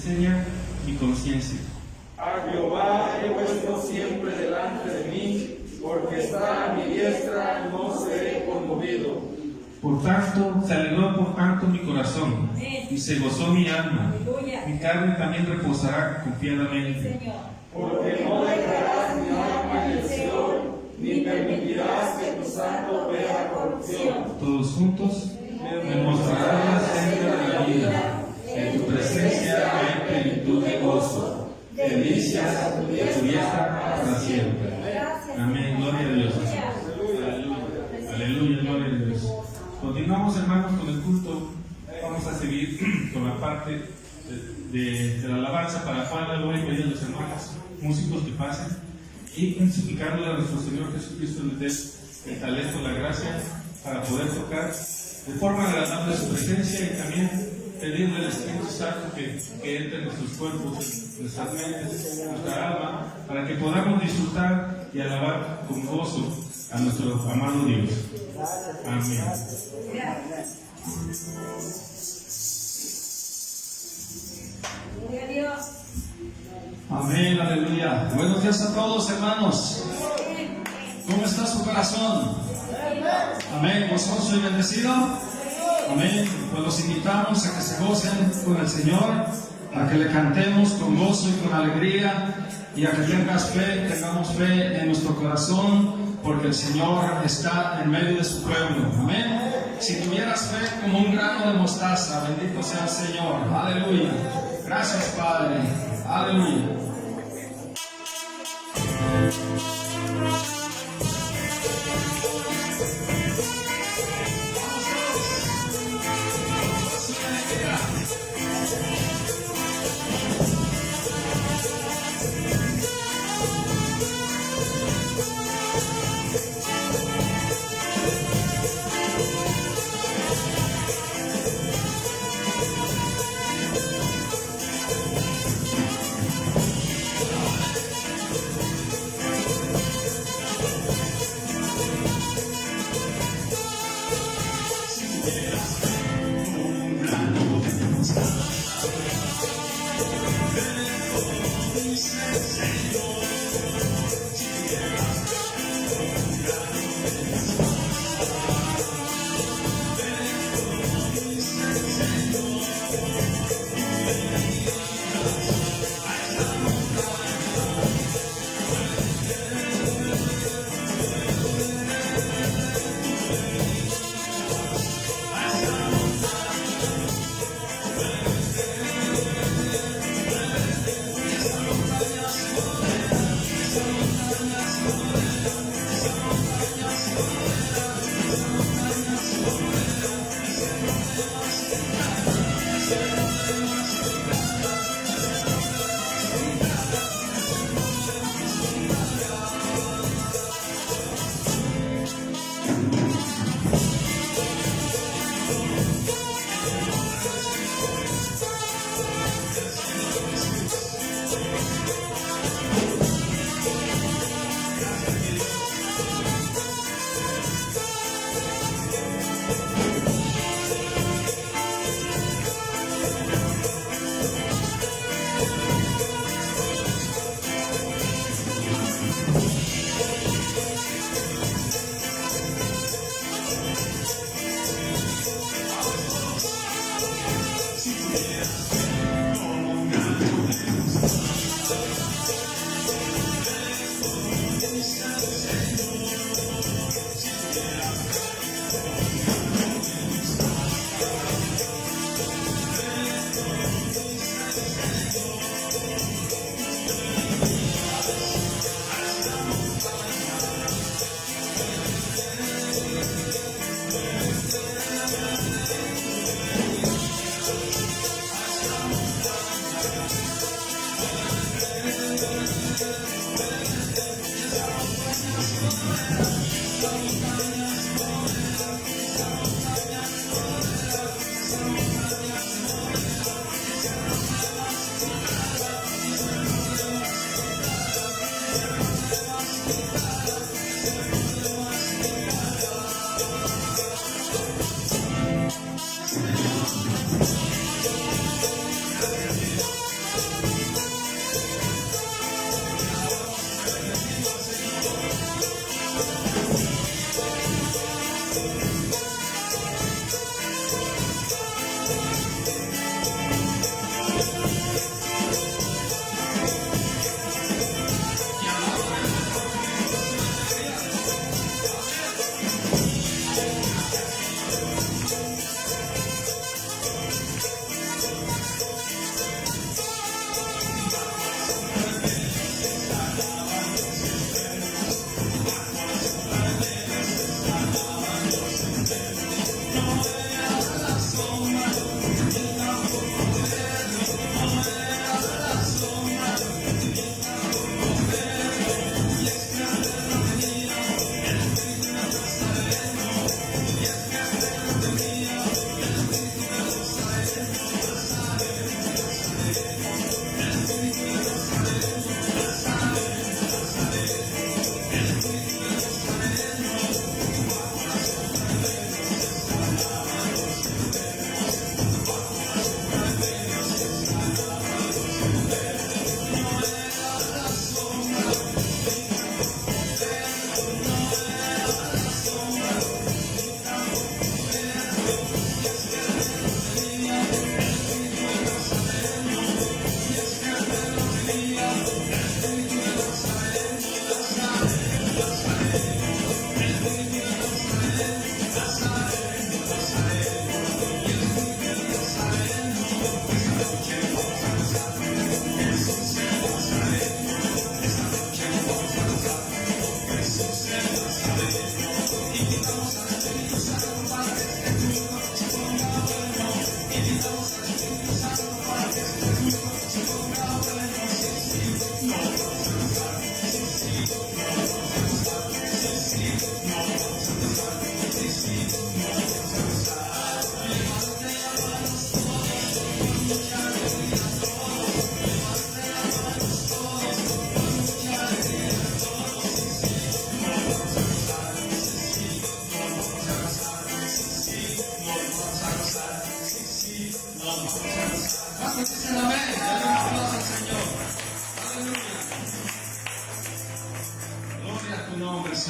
enseña mi conciencia. A Jehová he puesto siempre delante de mí, porque está a mi diestra, no seré conmovido. Por tanto, se alegró por tanto mi corazón, y se gozó mi alma. Mi carne también reposará confiadamente. Porque no dejarás mi alma en el Seol, ni permitirás que tu santo vea corrupción. Todos juntos, me mostrarás la senda de la vida. En tu presencia hay plenitud de gozo, delicias a tu diestra para siempre. Amén, gloria a Dios. Aleluya, aleluya, gloria a Dios. Continuamos, hermanos, con el culto. Vamos a seguir con la parte de la alabanza, para la cual le voy a pedir a los hermanos músicos que pasen y suplicándole a nuestro Señor Jesucristo les dé el talento, la gracia para poder tocar de forma agradable su presencia, y también pedirle al Espíritu Santo que entre en nuestros cuerpos, en nuestras mentes, en nuestra alma, para que podamos disfrutar y alabar con gozo a nuestro amado Dios. Amén. Gloria a Dios. Amén, aleluya. Buenos días a todos, hermanos. ¿Cómo está su corazón? Amén, gozoso y bendecido. Amén. Pues los invitamos a que se gocen con el Señor, a que le cantemos con gozo y con alegría, y a que tengamos fe en nuestro corazón, porque el Señor está en medio de su pueblo. Amén. Si tuvieras fe como un grano de mostaza, bendito sea el Señor. Aleluya. Gracias, Padre. Aleluya.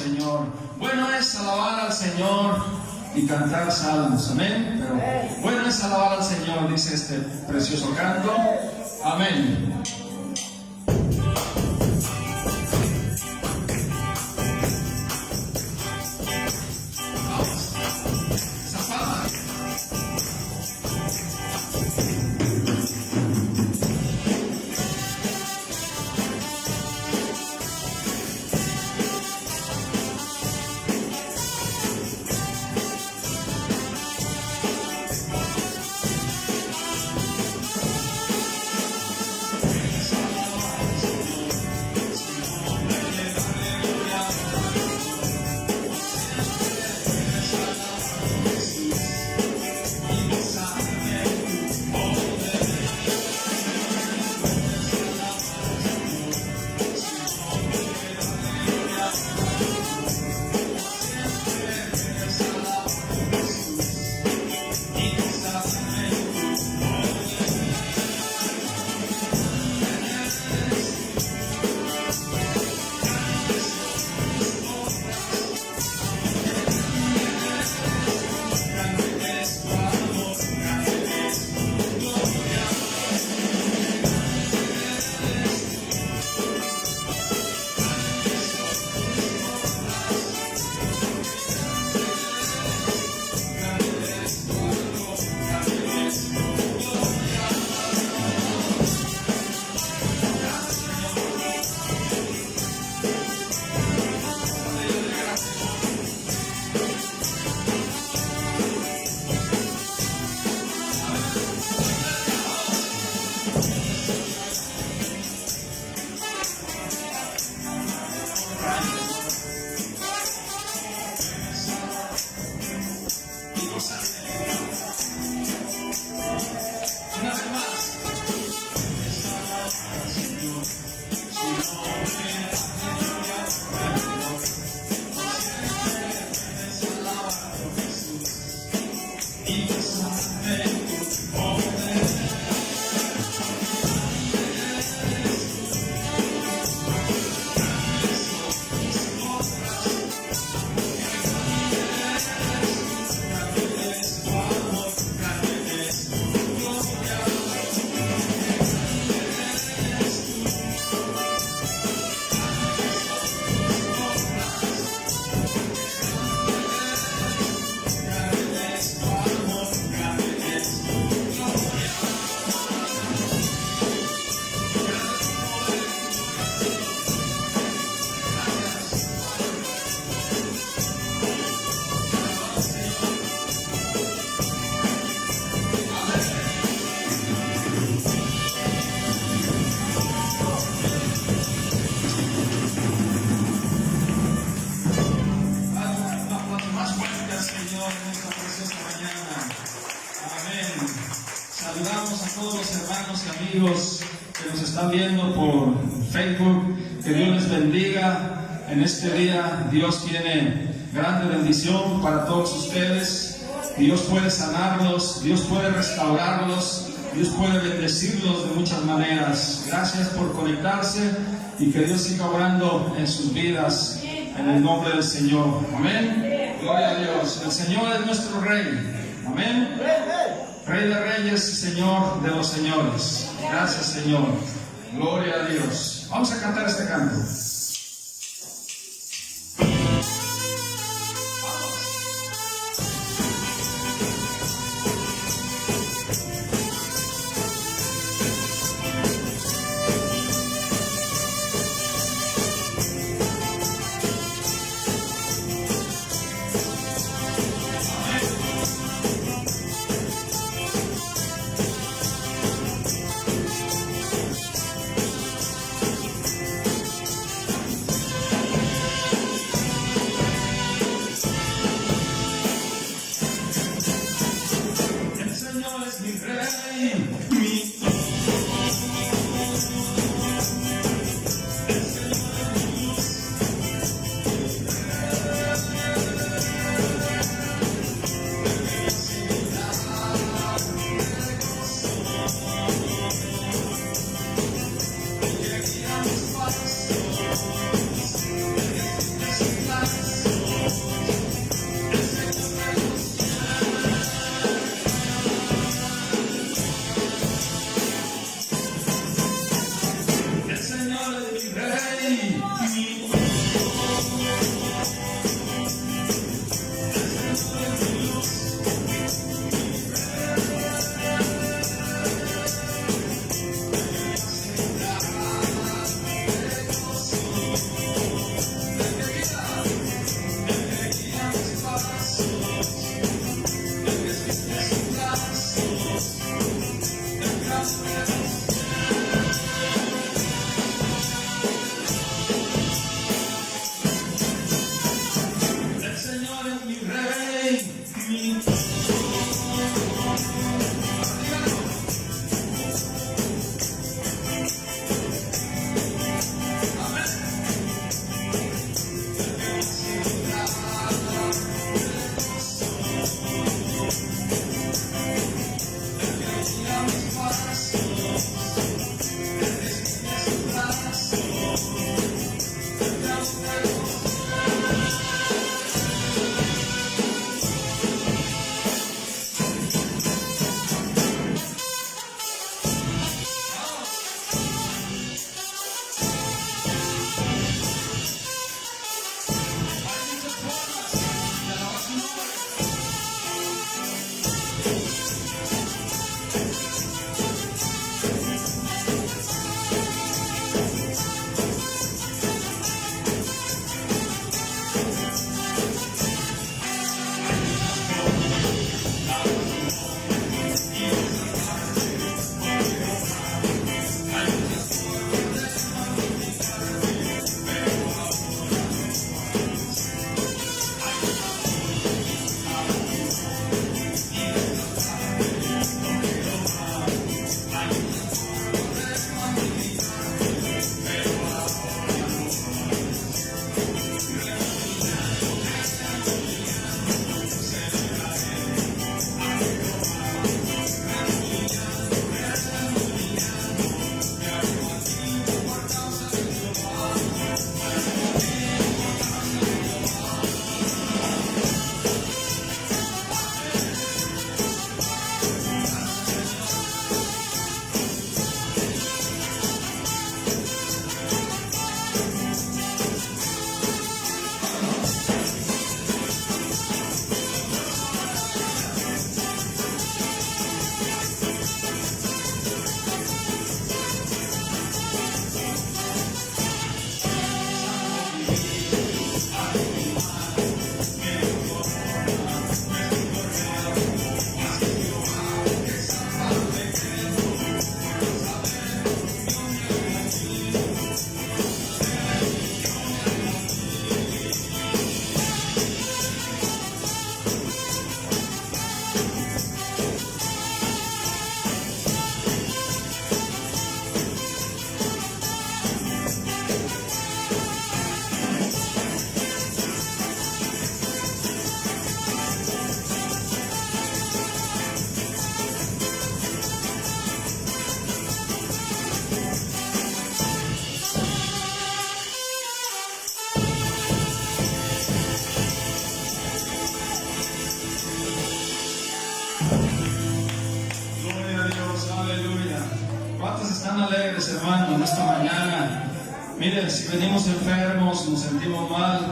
Señor. Bueno es alabar al Señor y cantar salmos, amén. Pero bueno es alabar al Señor, dice este precioso canto. Amén. Saludamos a todos los hermanos y amigos que nos están viendo por Facebook. Que Dios les bendiga en este día. Dios tiene grande bendición para todos ustedes. Dios puede sanarlos, Dios puede restaurarlos, Dios puede bendecirlos de muchas maneras. Gracias por conectarse y que Dios siga obrando en sus vidas en el nombre del Señor. Amén. Gloria a Dios. El Señor es nuestro Rey. Amén. Rey de reyes y Señor de los señores. Gracias, Señor. Gloria a Dios. Vamos a cantar este canto. ¿Cuántos están alegres, hermanos, en esta mañana? Mire, si venimos enfermos, nos sentimos mal,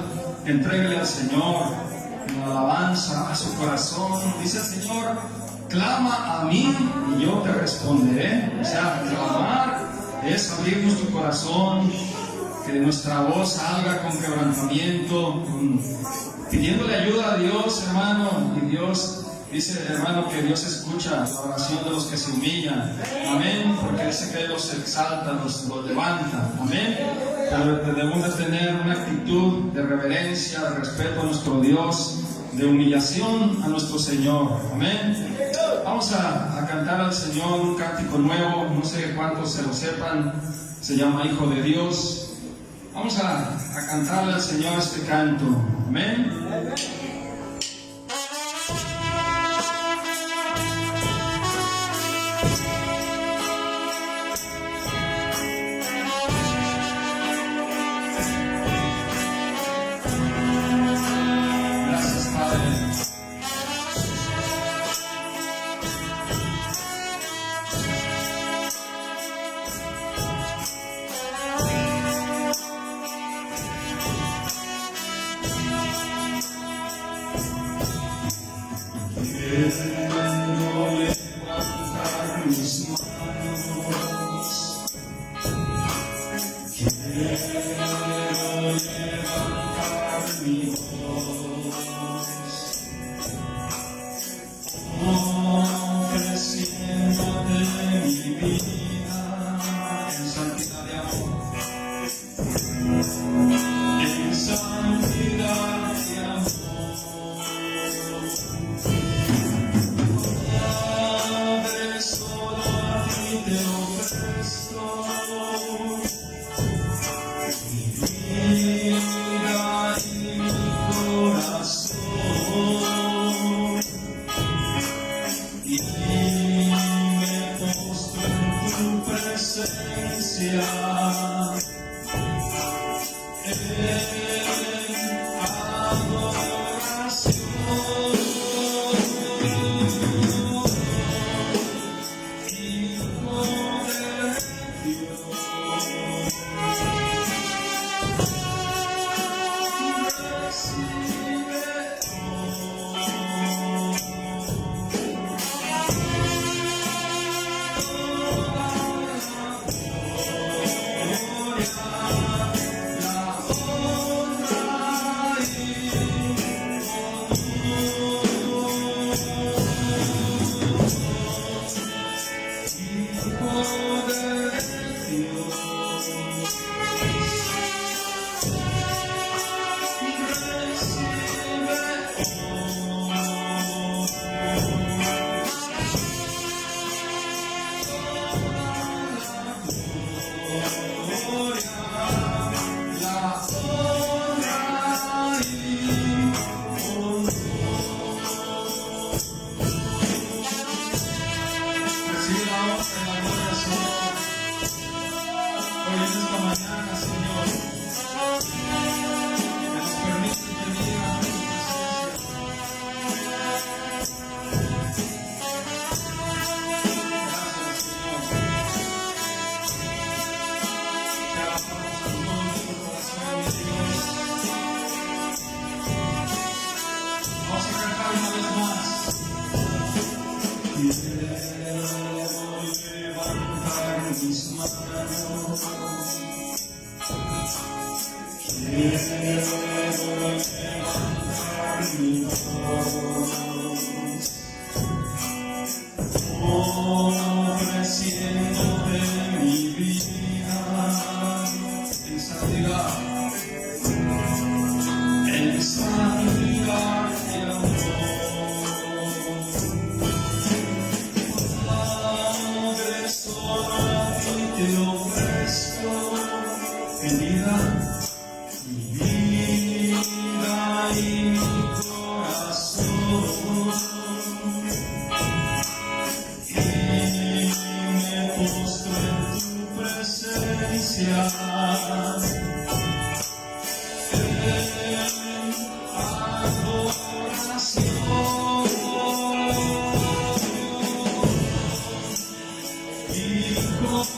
entréguele al Señor en alabanza a su corazón. Dice el Señor, clama a mí y yo te responderé. O sea, clamar es abrir nuestro corazón, que nuestra voz salga con quebrantamiento, pidiéndole ayuda a Dios, hermano. Y Dios dice, hermano, que Dios escucha la oración de los que se humillan. Amén. Porque dice que Él los exalta, los levanta. Amén. Pero debemos de tener una actitud de reverencia, de respeto a nuestro Dios, de humillación a nuestro Señor. Amén. Vamos a cantar al Señor un cántico nuevo. No sé cuántos se lo sepan. Se llama Hijo de Dios. Vamos a cantarle al Señor este canto. Amén. Gracias, Padre. Hijo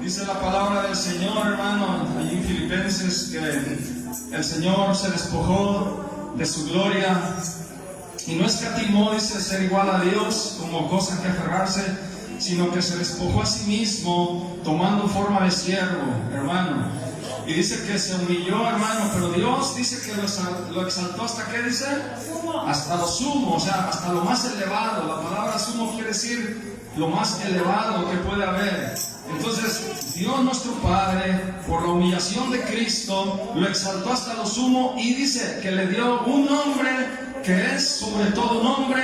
Dice la palabra del Señor, hermano, allí en Filipenses, que el Señor se despojó de su gloria y no escatimó, dice, ser igual a Dios como cosa que aferrarse, sino que se despojó a sí mismo, tomando forma de siervo, hermano. Y dice que se humilló, hermano, pero Dios dice que lo exaltó hasta, ¿qué dice? Hasta lo sumo, o sea, hasta lo más elevado. La palabra sumo quiere decir lo más elevado que puede haber. Entonces, Dios nuestro Padre, por la humillación de Cristo, lo exaltó hasta lo sumo y dice que le dio un nombre que es sobre todo nombre,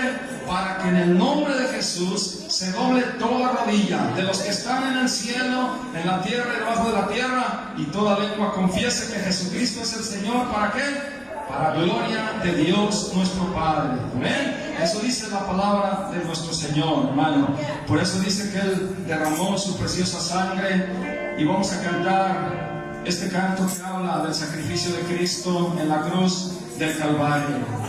para que en el nombre de Jesús se doble toda rodilla de los que están en el cielo, en la tierra y debajo de la tierra, y toda lengua confiese que Jesucristo es el Señor. ¿Para qué? Para gloria de Dios nuestro Padre. ¿Amén? Eso dice la palabra de nuestro Señor, hermano. Por eso dice que Él derramó su preciosa sangre. Y vamos a cantar este canto que habla del sacrificio de Cristo en la cruz del Calvario.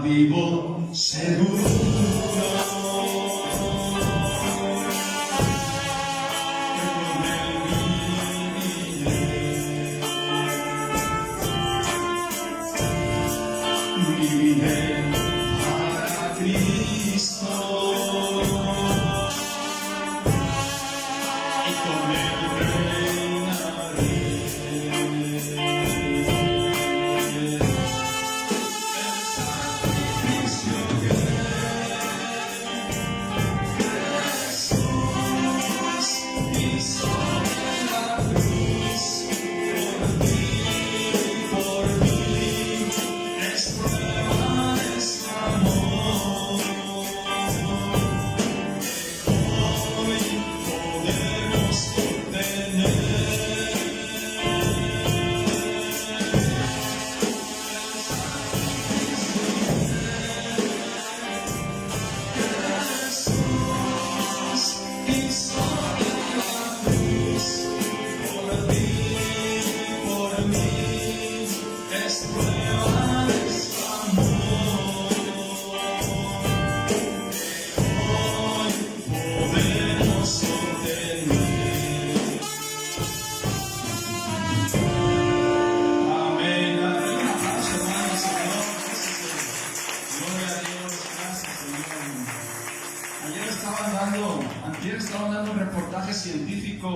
Vivo seguro que con Él viviré para Cristo y con Él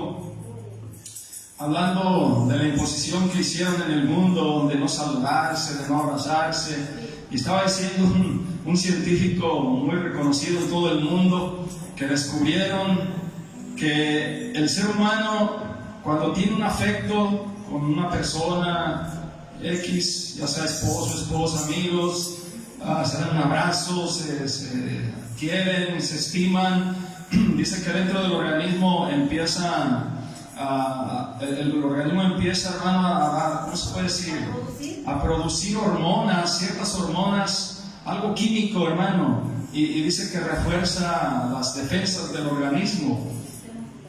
domingo hablando de la imposición que hicieron en el mundo de no saludarse, de no abrazarse. Y estaba diciendo un científico muy reconocido en todo el mundo que descubrieron que el ser humano, cuando tiene un afecto con una persona X, ya sea esposo, esposa, amigos, se dan un abrazo, se quieren, se estiman, dice que dentro del organismo empieza, hermano, ¿cómo se puede decir? A producir hormonas, ciertas hormonas, algo químico, hermano, y dice que refuerza las defensas del organismo.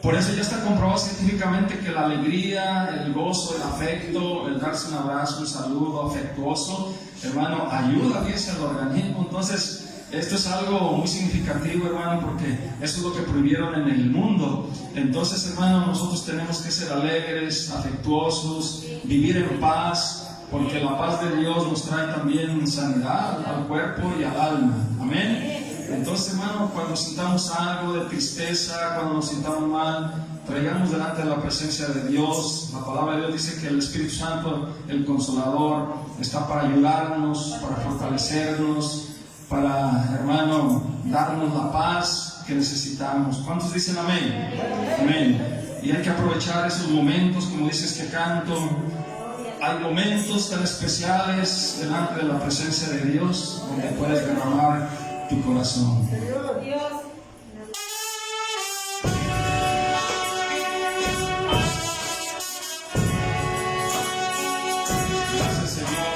Por eso ya está comprobado científicamente que la alegría, el gozo, el afecto, el darse un abrazo, un saludo afectuoso, hermano, ayuda bien al organismo. Entonces, esto es algo muy significativo, hermano, porque eso es lo que prohibieron en el mundo. Entonces, hermano, nosotros tenemos que ser alegres, afectuosos, vivir en paz, porque la paz de Dios nos trae también sanidad al cuerpo y al alma. Amén. Entonces, hermano, cuando sintamos algo de tristeza, cuando nos sintamos mal, traigamos delante de la presencia de Dios. La palabra de Dios dice que el Espíritu Santo, el Consolador, está para ayudarnos, para fortalecernos, para, hermano, darnos la paz que necesitamos. ¿Cuántos dicen amén? Amén. Y hay que aprovechar esos momentos, como dice este canto. Hay momentos tan especiales delante de la presencia de Dios donde puedes derramar tu corazón. Gracias, Señor.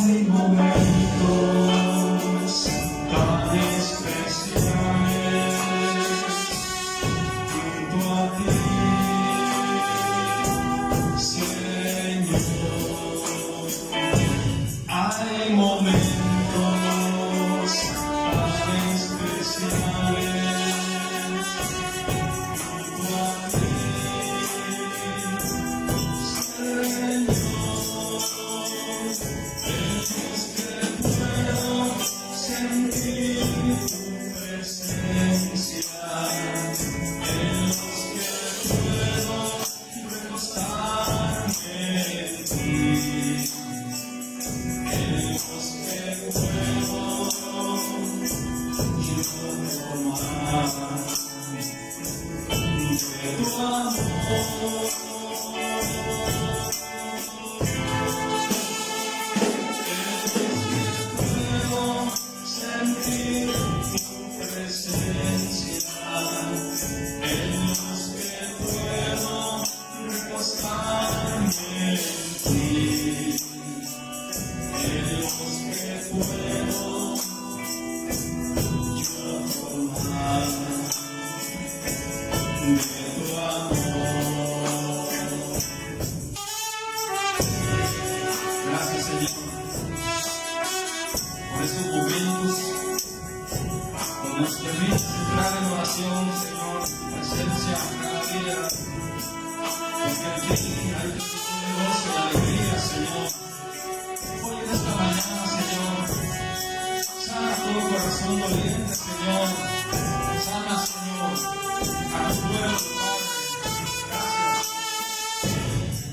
Hay momentos tan especiales junto a ti, Señor. Hay momentos tan especiales junto a ti, Señor. Sentir tu presencia en los que puedo recostarme en ti, en los que puedo yo tomar de tu amor. Sentir tu presencia en los que puedo recostarme en ti, en los que puedo yo tomar de tu amor. Gracias, Señor, por estos momentos donde nos permites entrar en oración, Señor, tu presencia cada día, porque en ti hay gozo y alegría, Señor. Hoy en esta mañana, Señor, sana todo corazón doliente, Señor. Sana, Señor, a tu pueblo, Padre.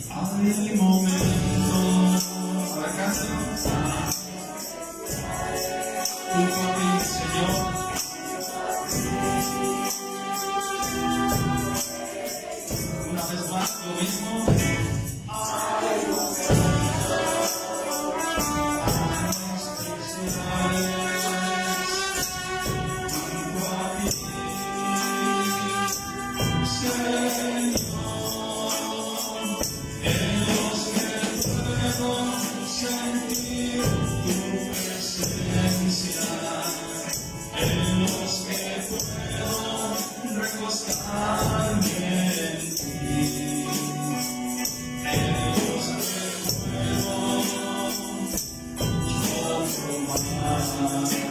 Gracias. Hay momentos para casa junto a ti, Señor. Una vez más lo mismo. Hay momentos especiales junto a ti, Señor, en los que puedo sentir tu presencia, en los que puedo recostarme en ti, en los que puedo yo tomar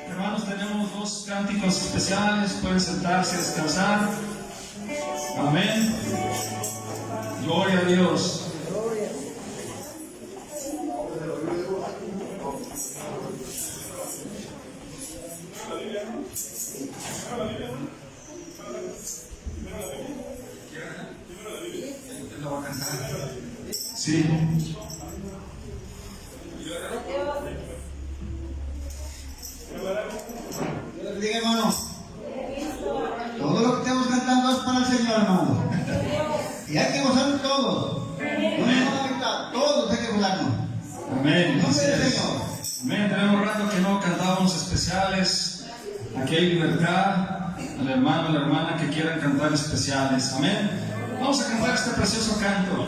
Hermanos, tenemos dos cánticos especiales, pueden sentarse a descansar. Amén. Gloria a Dios. Sí. Diga, hermano, todo lo que estamos cantando es para el Señor, hermano. Y hay que gozar todos. No nos van a quitar, todos hay que gozarnos. Amén. No sea el Señor. Amén. Tenemos rato que no cantábamos especiales. Aquí hay libertad. Al hermano, a la hermana que quieran cantar especiales. Amén. Vamos a cantar este precioso canto.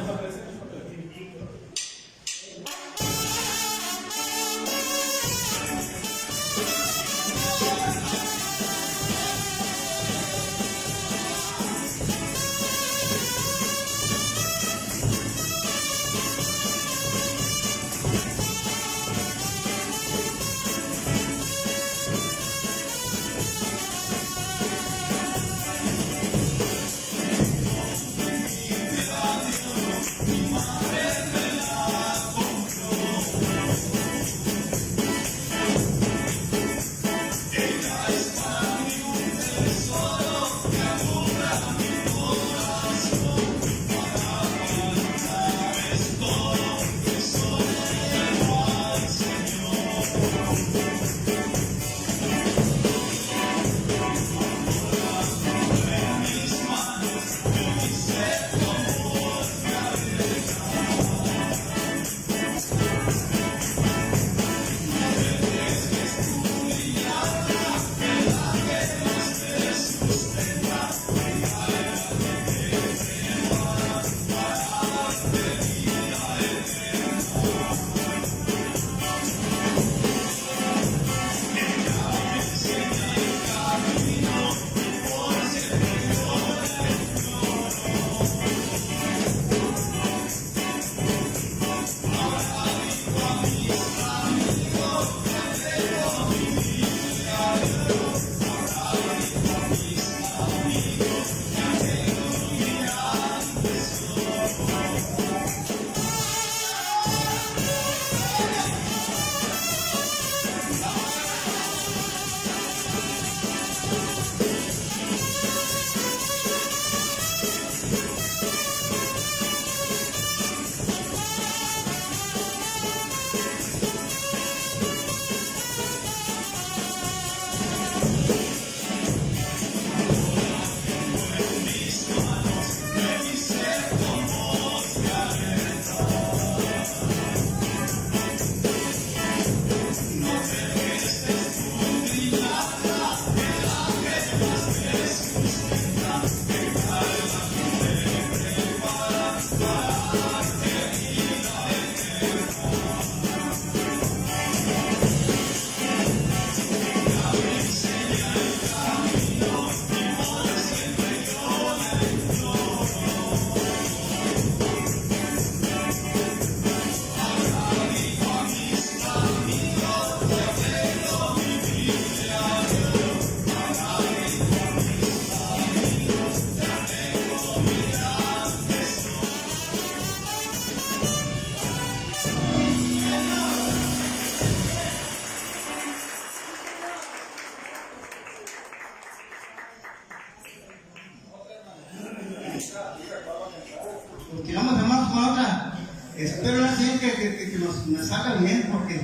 Continuamos, hermanos, con otra. Espero la Señor que nos salga bien, porque.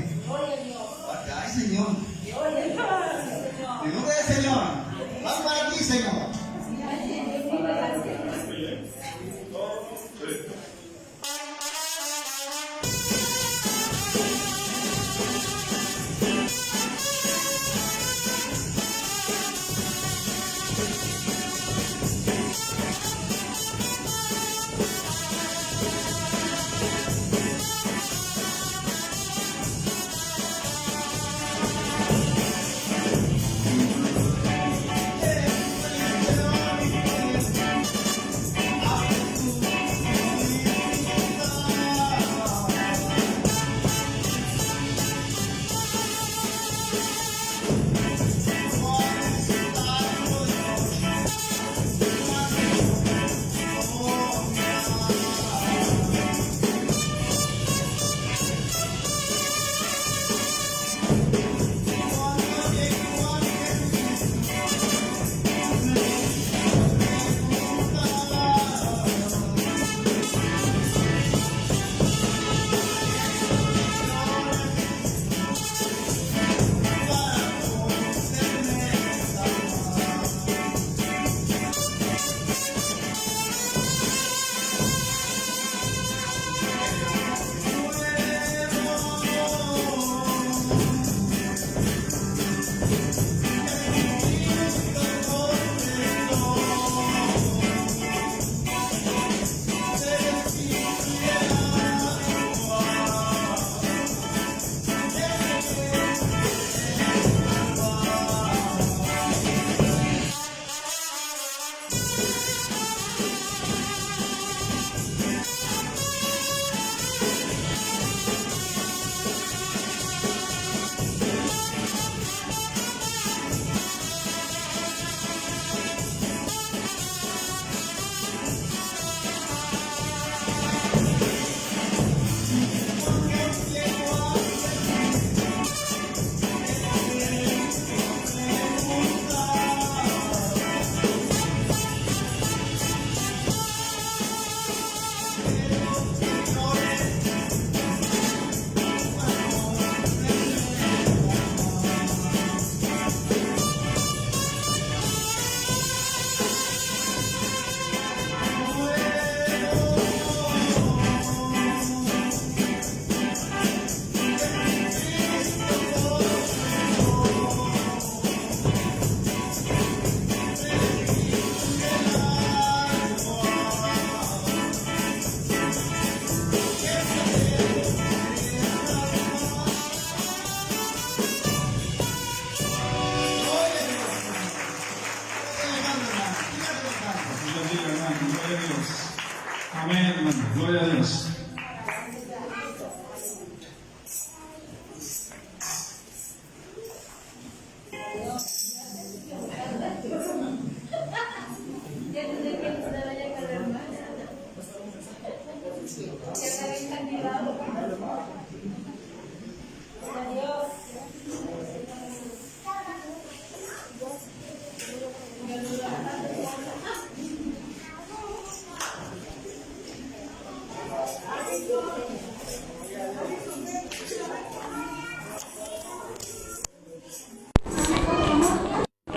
Ay, Señor. En nombre del Señor. Vamos para ti, Señor.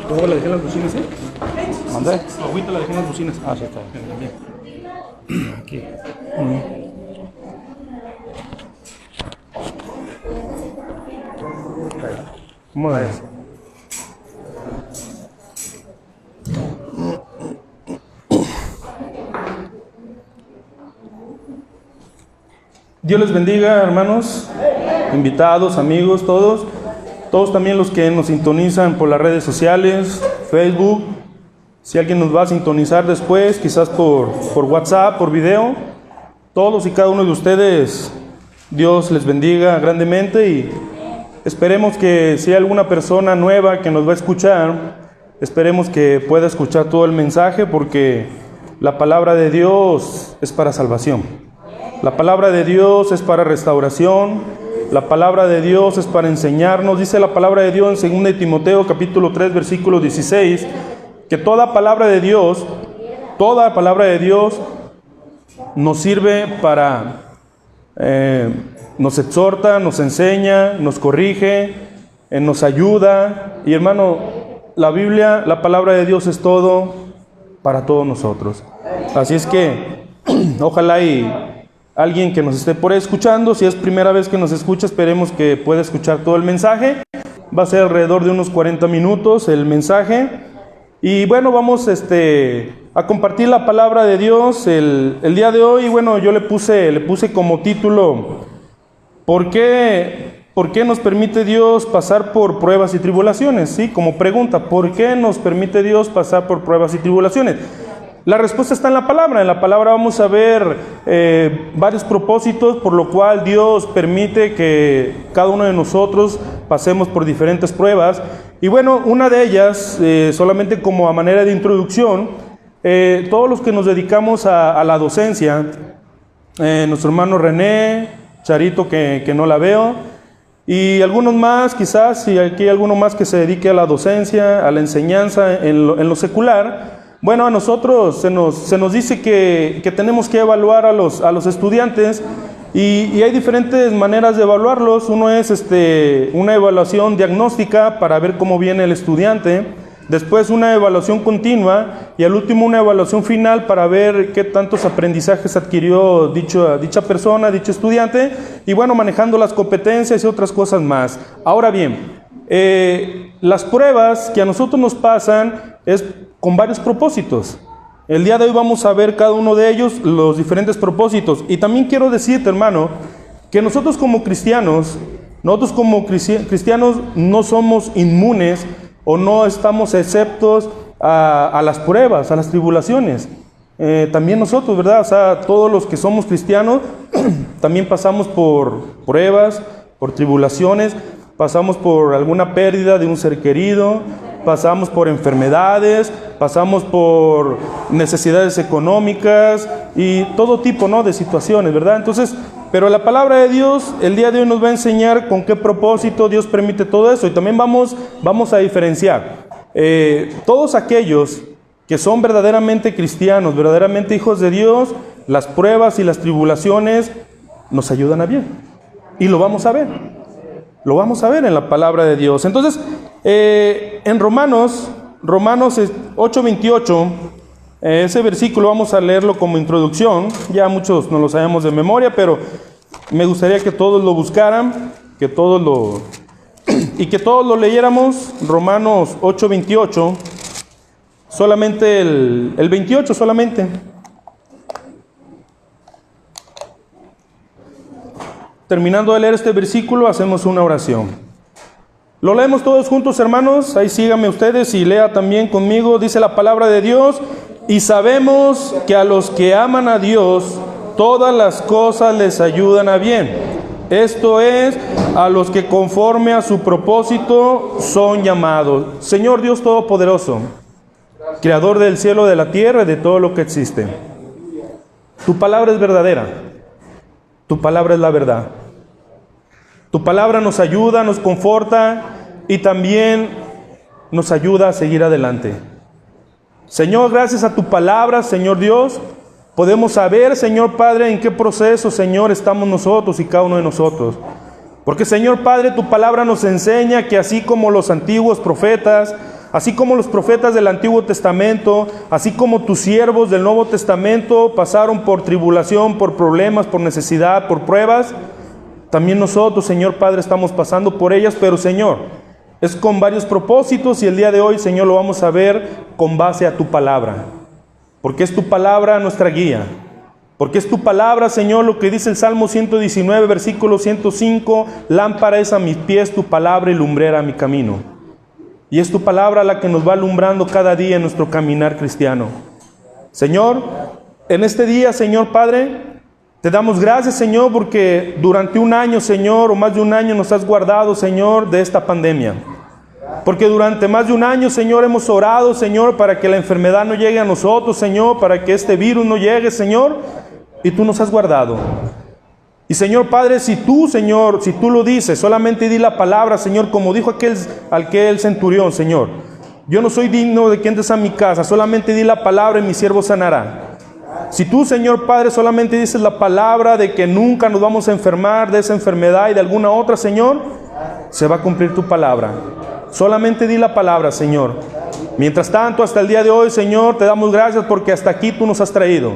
¿Cómo la dejé en las bocinas, eh? ¿Mandé? Agüita la dejé en las bocinas. Ah, sí, está bien. Aquí. ¿Cómo la ves? Dios les bendiga, hermanos, invitados, amigos, todos también los que nos sintonizan por las redes sociales, Facebook. Si alguien nos va a sintonizar después, quizás por WhatsApp, por video, todos y cada uno de ustedes, Dios les bendiga grandemente y esperemos que si hay alguna persona nueva que nos va a escuchar, esperemos que pueda escuchar todo el mensaje porque la palabra de Dios es para salvación. La palabra de Dios es para restauración, la palabra de Dios es para enseñarnos. Dice la palabra de Dios en 2 Timoteo capítulo 3 versículo 16, que toda palabra de Dios nos sirve para, nos exhorta, nos enseña, nos corrige, nos ayuda. Y hermano, la Biblia, la palabra de Dios es todo para todos nosotros. Así es que ojalá y alguien que nos esté por ahí escuchando, si es primera vez que nos escucha, esperemos que pueda escuchar todo el mensaje. Va a ser alrededor de unos 40 minutos el mensaje. Y bueno, vamos a compartir la palabra de Dios el día de hoy. Bueno, yo le puse como título, ¿por qué nos permite Dios pasar por pruebas y tribulaciones? ¿Sí? Como pregunta, ¿por qué nos permite Dios pasar por pruebas y tribulaciones? La respuesta está en la palabra. En la palabra vamos a ver varios propósitos por lo cual Dios permite que cada uno de nosotros pasemos por diferentes pruebas. Y bueno, una de ellas, solamente como a manera de introducción, todos los que nos dedicamos a la docencia, nuestro hermano René, Charito que no la veo, y algunos más, quizás, si aquí hay alguno más que se dedique a la docencia, a la enseñanza en lo secular. Bueno, a nosotros se nos dice que tenemos que evaluar a los estudiantes y hay diferentes maneras de evaluarlos. Uno es una evaluación diagnóstica para ver cómo viene el estudiante, después una evaluación continua y al último una evaluación final para ver qué tantos aprendizajes adquirió dicha persona, dicho estudiante, y bueno, manejando las competencias y otras cosas más. Ahora bien, las pruebas que a nosotros nos pasan es con varios propósitos. El día de hoy vamos a ver cada uno de ellos, los diferentes propósitos. Y también quiero decirte, hermano, que nosotros como cristianos no somos inmunes o no estamos exceptos a las pruebas, a las tribulaciones. También nosotros, ¿verdad? O sea, todos los que somos cristianos también pasamos por pruebas, por tribulaciones, pasamos por alguna pérdida de un ser querido, pasamos por enfermedades, pasamos por necesidades económicas y todo tipo, ¿no?, de situaciones, ¿verdad? Entonces, pero la palabra de Dios el día de hoy nos va a enseñar con qué propósito Dios permite todo eso. Y también vamos a diferenciar todos aquellos que son verdaderamente cristianos, verdaderamente hijos de Dios. Las pruebas y las tribulaciones nos ayudan a bien, y lo vamos a ver en la palabra de Dios. Entonces, en Romanos 8:28, ese versículo vamos a leerlo como introducción. Ya muchos no lo sabemos de memoria, pero me gustaría que todos lo buscaran, que todos lo leyéramos. Romanos 8:28, solamente el 28 solamente. Terminando de leer este versículo, hacemos una oración. Lo leemos todos juntos, hermanos. Ahí síganme ustedes y lea también conmigo. Dice la palabra de Dios: y sabemos que a los que aman a Dios, todas las cosas les ayudan a bien. Esto es, a los que conforme a su propósito son llamados. Señor Dios Todopoderoso, Creador del cielo, de la tierra y de todo lo que existe, tu palabra es verdadera. Tu palabra es la verdad. Tu palabra nos ayuda, nos conforta y también nos ayuda a seguir adelante. Señor, gracias a tu palabra, Señor Dios, podemos saber, Señor Padre, en qué proceso, Señor, estamos nosotros y cada uno de nosotros. Porque, Señor Padre, tu palabra nos enseña que así como los antiguos profetas, así como los profetas del Antiguo Testamento, así como tus siervos del Nuevo Testamento pasaron por tribulación, por problemas, por necesidad, por pruebas, también nosotros, Señor Padre, estamos pasando por ellas, pero Señor, es con varios propósitos y el día de hoy, Señor, lo vamos a ver con base a tu palabra, porque es tu palabra nuestra guía. Porque es tu palabra, Señor, lo que dice el Salmo 119, versículo 105, lámpara es a mis pies tu palabra y lumbrera a mi camino. Y es tu palabra la que nos va alumbrando cada día en nuestro caminar cristiano. Señor, en este día, Señor Padre, te damos gracias, Señor, porque durante un año, Señor, o más de un año nos has guardado, Señor, de esta pandemia. Porque durante más de un año, Señor, hemos orado, Señor, para que la enfermedad no llegue a nosotros, Señor, para que este virus no llegue, Señor, y tú nos has guardado. Y Señor Padre, si tú, Señor, si tú lo dices, solamente di la palabra, Señor, como dijo aquel centurión, Señor. Yo no soy digno de que entres a mi casa, solamente di la palabra y mi siervo sanará. Si tú, Señor Padre, solamente dices la palabra de que nunca nos vamos a enfermar de esa enfermedad y de alguna otra, Señor, se va a cumplir tu palabra. Solamente di la palabra, Señor. Mientras tanto, hasta el día de hoy, Señor, te damos gracias porque hasta aquí tú nos has traído.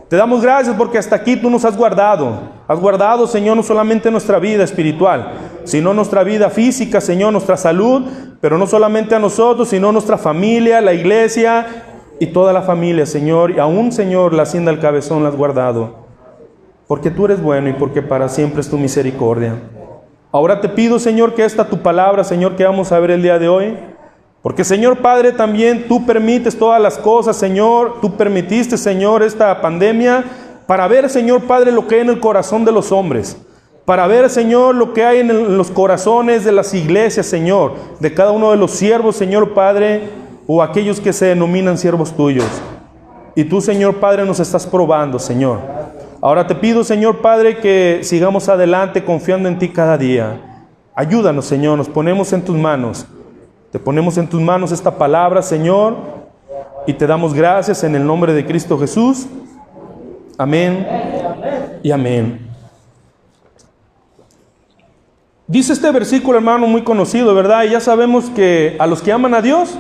Te damos gracias porque hasta aquí tú nos has guardado. Has guardado, Señor, no solamente nuestra vida espiritual, sino nuestra vida física, Señor, nuestra salud, pero no solamente a nosotros, sino nuestra familia, la iglesia y toda la familia, Señor. Y aún, Señor, la hacienda del cabezón la has guardado. Porque tú eres bueno y porque para siempre es tu misericordia. Ahora te pido, Señor, que esta tu palabra, Señor, que vamos a ver el día de hoy, porque, Señor Padre, también tú permites todas las cosas, Señor. Tú permitiste, Señor, esta pandemia para ver, Señor Padre, lo que hay en el corazón de los hombres. Para ver, Señor, lo que hay en los corazones de las iglesias, Señor. De cada uno de los siervos, Señor Padre, o aquellos que se denominan siervos tuyos. Y tú, Señor Padre, nos estás probando, Señor. Ahora te pido, Señor Padre, que sigamos adelante confiando en ti cada día. Ayúdanos, Señor, nos ponemos en tus manos. Te ponemos en tus manos esta palabra, Señor, y te damos gracias en el nombre de Cristo Jesús. Amén y amén. Dice este versículo, hermano, muy conocido, ¿verdad? Y ya sabemos que a los que aman a Dios,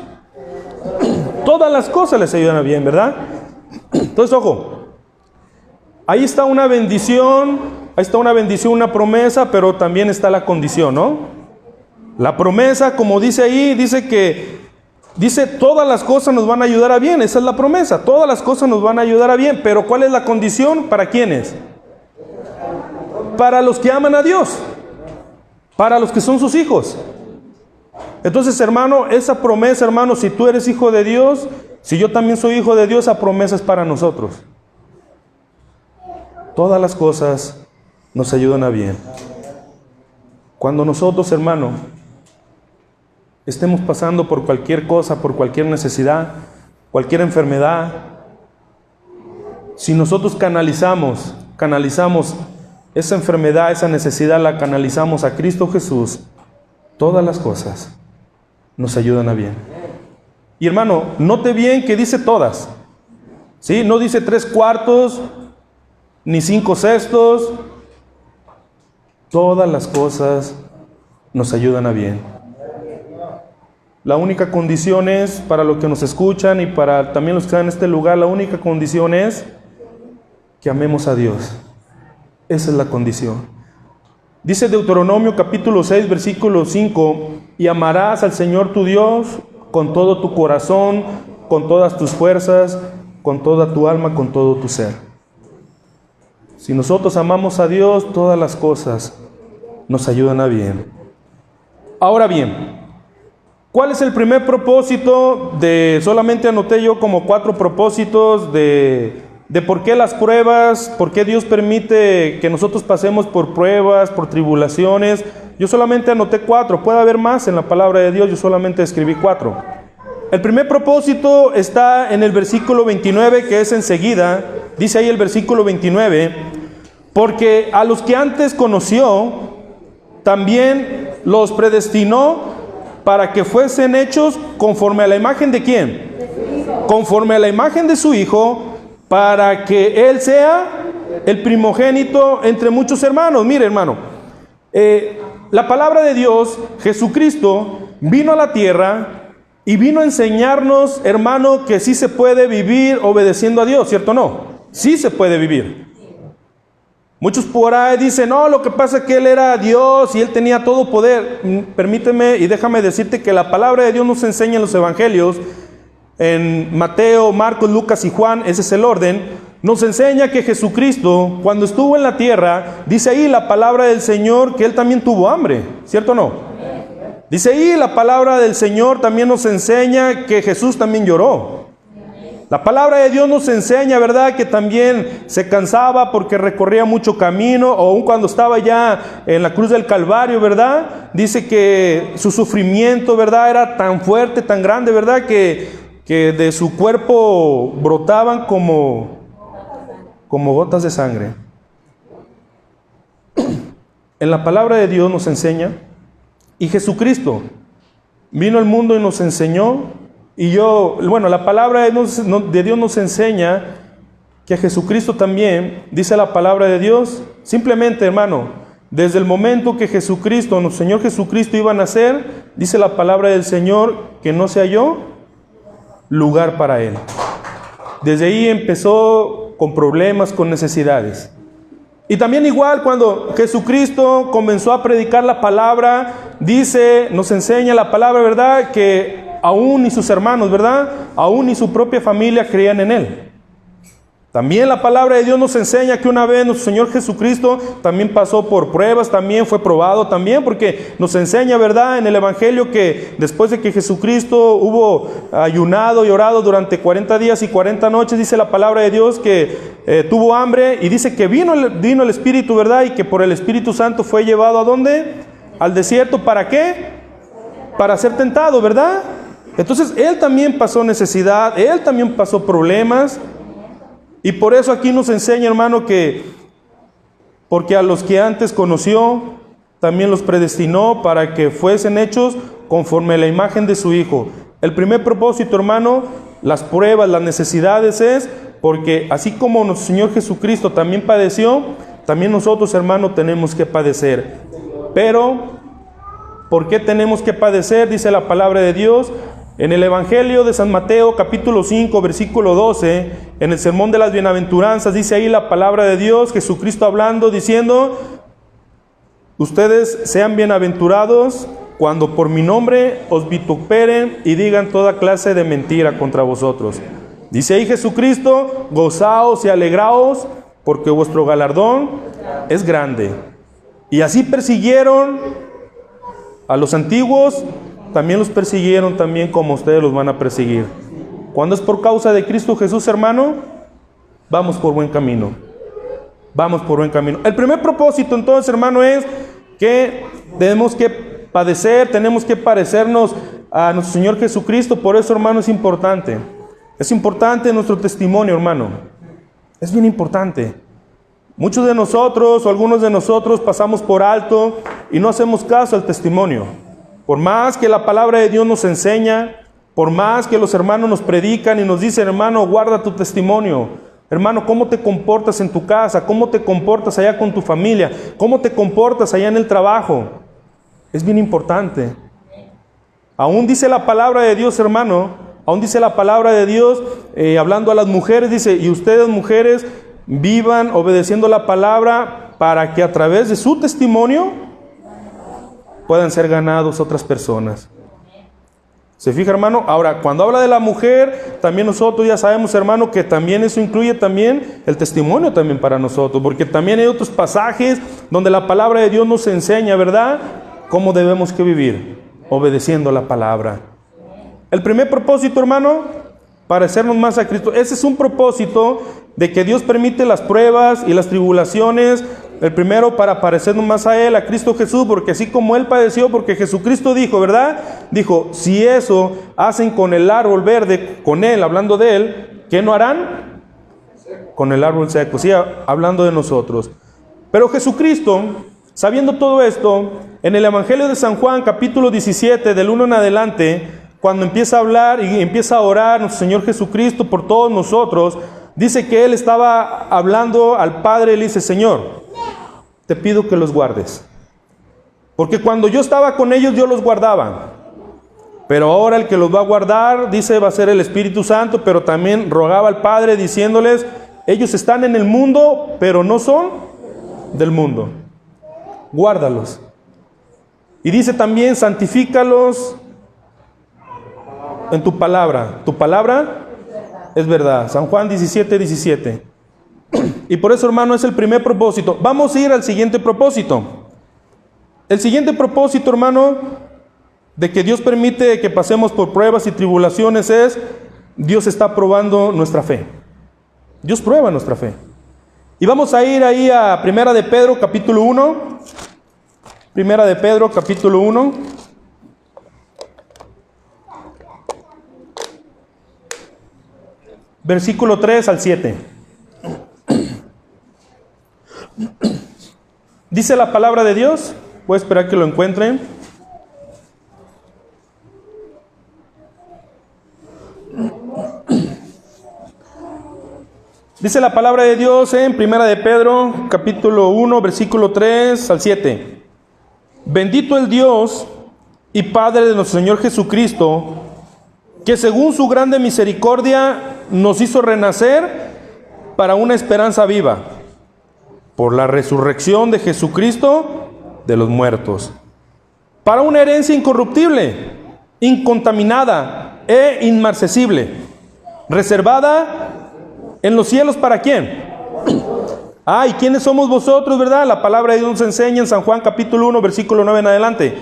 todas las cosas les ayudan a bien, ¿verdad? Entonces, ojo, ahí está una bendición, una promesa, pero también está la condición, ¿no? La promesa, como dice ahí, dice todas las cosas nos van a ayudar a bien. Esa es la promesa, todas las cosas nos van a ayudar a bien. Pero ¿cuál es la condición? ¿Para quiénes? Para los que aman a Dios, para los que son sus hijos. Entonces, hermano, esa promesa, hermano, si tú eres hijo de Dios, si yo también soy hijo de Dios, esa promesa es para nosotros. Todas las cosas nos ayudan a bien. Cuando nosotros, hermano, estemos pasando por cualquier cosa, por cualquier necesidad, cualquier enfermedad, si nosotros canalizamos esa enfermedad, esa necesidad, la canalizamos a Cristo Jesús, todas las cosas nos ayudan a bien. Y hermano, note bien que dice todas, ¿sí? No dice 3/4, ni 5/6, todas las cosas nos ayudan a bien. La única condición es, para los que nos escuchan y para también los que están en este lugar, la única condición es que amemos a Dios. Esa es la condición. Dice Deuteronomio capítulo 6, versículo 5, y amarás al Señor tu Dios con todo tu corazón, con todas tus fuerzas, con toda tu alma, con todo tu ser. Si nosotros amamos a Dios, todas las cosas nos ayudan a bien. Ahora bien, ¿cuál es el primer propósito solamente anoté yo como 4 propósitos de por qué las pruebas, por qué Dios permite que nosotros pasemos por pruebas, por tribulaciones? Yo solamente anoté 4, puede haber más en la palabra de Dios, yo solamente escribí 4. El primer propósito está en el versículo 29, que es enseguida, dice ahí el versículo 29, porque a los que antes conoció, también los predestinó para que fuesen hechos conforme a la imagen de ¿quién? Conforme a la imagen de su Hijo, para que Él sea el primogénito entre muchos hermanos. Mire, hermano, la palabra de Dios, Jesucristo, vino a la tierra Y vino a enseñarnos, hermano, que sí se puede vivir obedeciendo a Dios, ¿cierto o no? Sí se puede vivir. Muchos por ahí dicen, no, lo que pasa es que Él era Dios y Él tenía todo poder. Permíteme y déjame decirte que la palabra de Dios nos enseña en los evangelios, en Mateo, Marcos, Lucas y Juan, ese es el orden, nos enseña que Jesucristo, cuando estuvo en la tierra, dice ahí la palabra del Señor que Él también tuvo hambre, ¿cierto o no? Dice ahí la palabra del Señor también nos enseña que Jesús también lloró. La palabra de Dios nos enseña, ¿verdad?, que también se cansaba porque recorría mucho camino, o aun cuando estaba ya en la cruz del Calvario, ¿verdad? Dice que su sufrimiento, ¿verdad?, era tan fuerte, tan grande, ¿verdad?, que de su cuerpo brotaban como gotas de sangre. En la palabra de Dios nos enseña, y Jesucristo vino al mundo y nos enseñó. Y la palabra de Dios nos enseña que a Jesucristo también, dice la palabra de Dios, simplemente, hermano, desde el momento que Jesucristo, nuestro Señor Jesucristo iba a nacer, dice la palabra del Señor que no se halló lugar para Él. Desde ahí empezó con problemas, con necesidades. Y también igual cuando Jesucristo comenzó a predicar la palabra, nos enseña la palabra, ¿verdad?, que aún ni sus hermanos, ¿verdad?, aún ni su propia familia creían en Él. También la palabra de Dios nos enseña que una vez nuestro Señor Jesucristo también pasó por pruebas, también fue probado también, porque nos enseña, ¿verdad?, en el Evangelio que después de que Jesucristo hubo ayunado y orado durante 40 días y 40 noches, dice la palabra de Dios que tuvo hambre, y dice que vino el Espíritu, ¿verdad?, y que por el Espíritu Santo fue llevado ¿a dónde? Al desierto. ¿Para qué? Para ser tentado, ¿verdad? Entonces Él también pasó necesidad, Él también pasó problemas. Y por eso aquí nos enseña, hermano, que porque a los que antes conoció, también los predestinó para que fuesen hechos conforme a la imagen de su Hijo. El primer propósito, hermano, las pruebas, las necesidades es porque así como nuestro Señor Jesucristo también padeció, también nosotros, hermano, tenemos que padecer. Pero, ¿por qué tenemos que padecer? Dice la palabra de Dios. En el Evangelio de San Mateo, capítulo 5, versículo 12, en el Sermón de las Bienaventuranzas, dice ahí la palabra de Dios, Jesucristo hablando, diciendo, ustedes sean bienaventurados cuando por mi nombre os vituperen y digan toda clase de mentira contra vosotros. Dice ahí Jesucristo, gozaos y alegraos, porque vuestro galardón es grande. Y así persiguieron a los antiguos, también los persiguieron también como ustedes los van a perseguir. Cuando es por causa de Cristo Jesús, hermano, vamos por buen camino. Vamos por buen camino. El primer propósito entonces, hermano, es que tenemos que padecer, tenemos que parecernos a nuestro Señor Jesucristo. Por eso, hermano, es importante. Es importante nuestro testimonio, hermano. Es bien importante. Muchos de nosotros o algunos de nosotros pasamos por alto y no hacemos caso al testimonio. Por más que la palabra de Dios nos enseña, por más que los hermanos nos predican y nos dicen, hermano, guarda tu testimonio. Hermano, ¿cómo te comportas en tu casa? ¿Cómo te comportas allá con tu familia? ¿Cómo te comportas allá en el trabajo? Es bien importante. Aún dice la palabra de Dios, hermano, aún dice la palabra de Dios, hablando a las mujeres, dice, y ustedes mujeres vivan obedeciendo la palabra para que a través de su testimonio puedan ser ganados otras personas. ¿Se fija, hermano? Ahora, cuando habla de la mujer, también nosotros ya sabemos, hermano, que también eso incluye también el testimonio también para nosotros, porque también hay otros pasajes donde la palabra de Dios nos enseña, ¿verdad?, cómo debemos que vivir, obedeciendo la palabra. El primer propósito, hermano, parecernos más a Cristo. Ese es un propósito de que Dios permite las pruebas y las tribulaciones. El primero, para parecernos más a Él, a Cristo Jesús, porque así como Él padeció, porque Jesucristo dijo, ¿verdad? Dijo, si eso hacen con el árbol verde, con Él, hablando de Él, ¿qué no harán? Con el árbol seco, sí, hablando de nosotros. Pero Jesucristo, sabiendo todo esto, en el Evangelio de San Juan, capítulo 17, del 1 en adelante, cuando empieza a hablar y empieza a orar nuestro Señor Jesucristo por todos nosotros, dice que Él estaba hablando al Padre y le dice, Señor, te pido que los guardes. Porque cuando yo estaba con ellos, yo los guardaba. Pero ahora el que los va a guardar, dice, va a ser el Espíritu Santo, pero también rogaba al Padre diciéndoles, ellos están en el mundo, pero no son del mundo. Guárdalos. Y dice también, santifícalos en tu palabra. Tu palabra es verdad. San Juan 17:17. Y por eso, hermano, es el primer propósito. Vamos a ir al siguiente propósito. El siguiente propósito, hermano, de que Dios permite que pasemos por pruebas y tribulaciones es, Dios está probando nuestra fe. Dios prueba nuestra fe. Y vamos a ir ahí a Primera de Pedro, capítulo 1. Primera de Pedro, capítulo 1. Versículo 3 al 7. Dice la palabra de Dios. Voy a esperar que lo encuentren. Dice la palabra de Dios en Primera de Pedro, capítulo 1, versículo 3 al 7. Bendito el Dios y Padre de nuestro Señor Jesucristo, que según su grande misericordia nos hizo renacer para una esperanza viva, por la resurrección de Jesucristo de los muertos, para una herencia incorruptible, incontaminada e inmarcesible, reservada en los cielos, ¿para quién? ¿Y quiénes somos vosotros, verdad? La palabra de Dios nos enseña en San Juan capítulo 1, versículo 9 en adelante.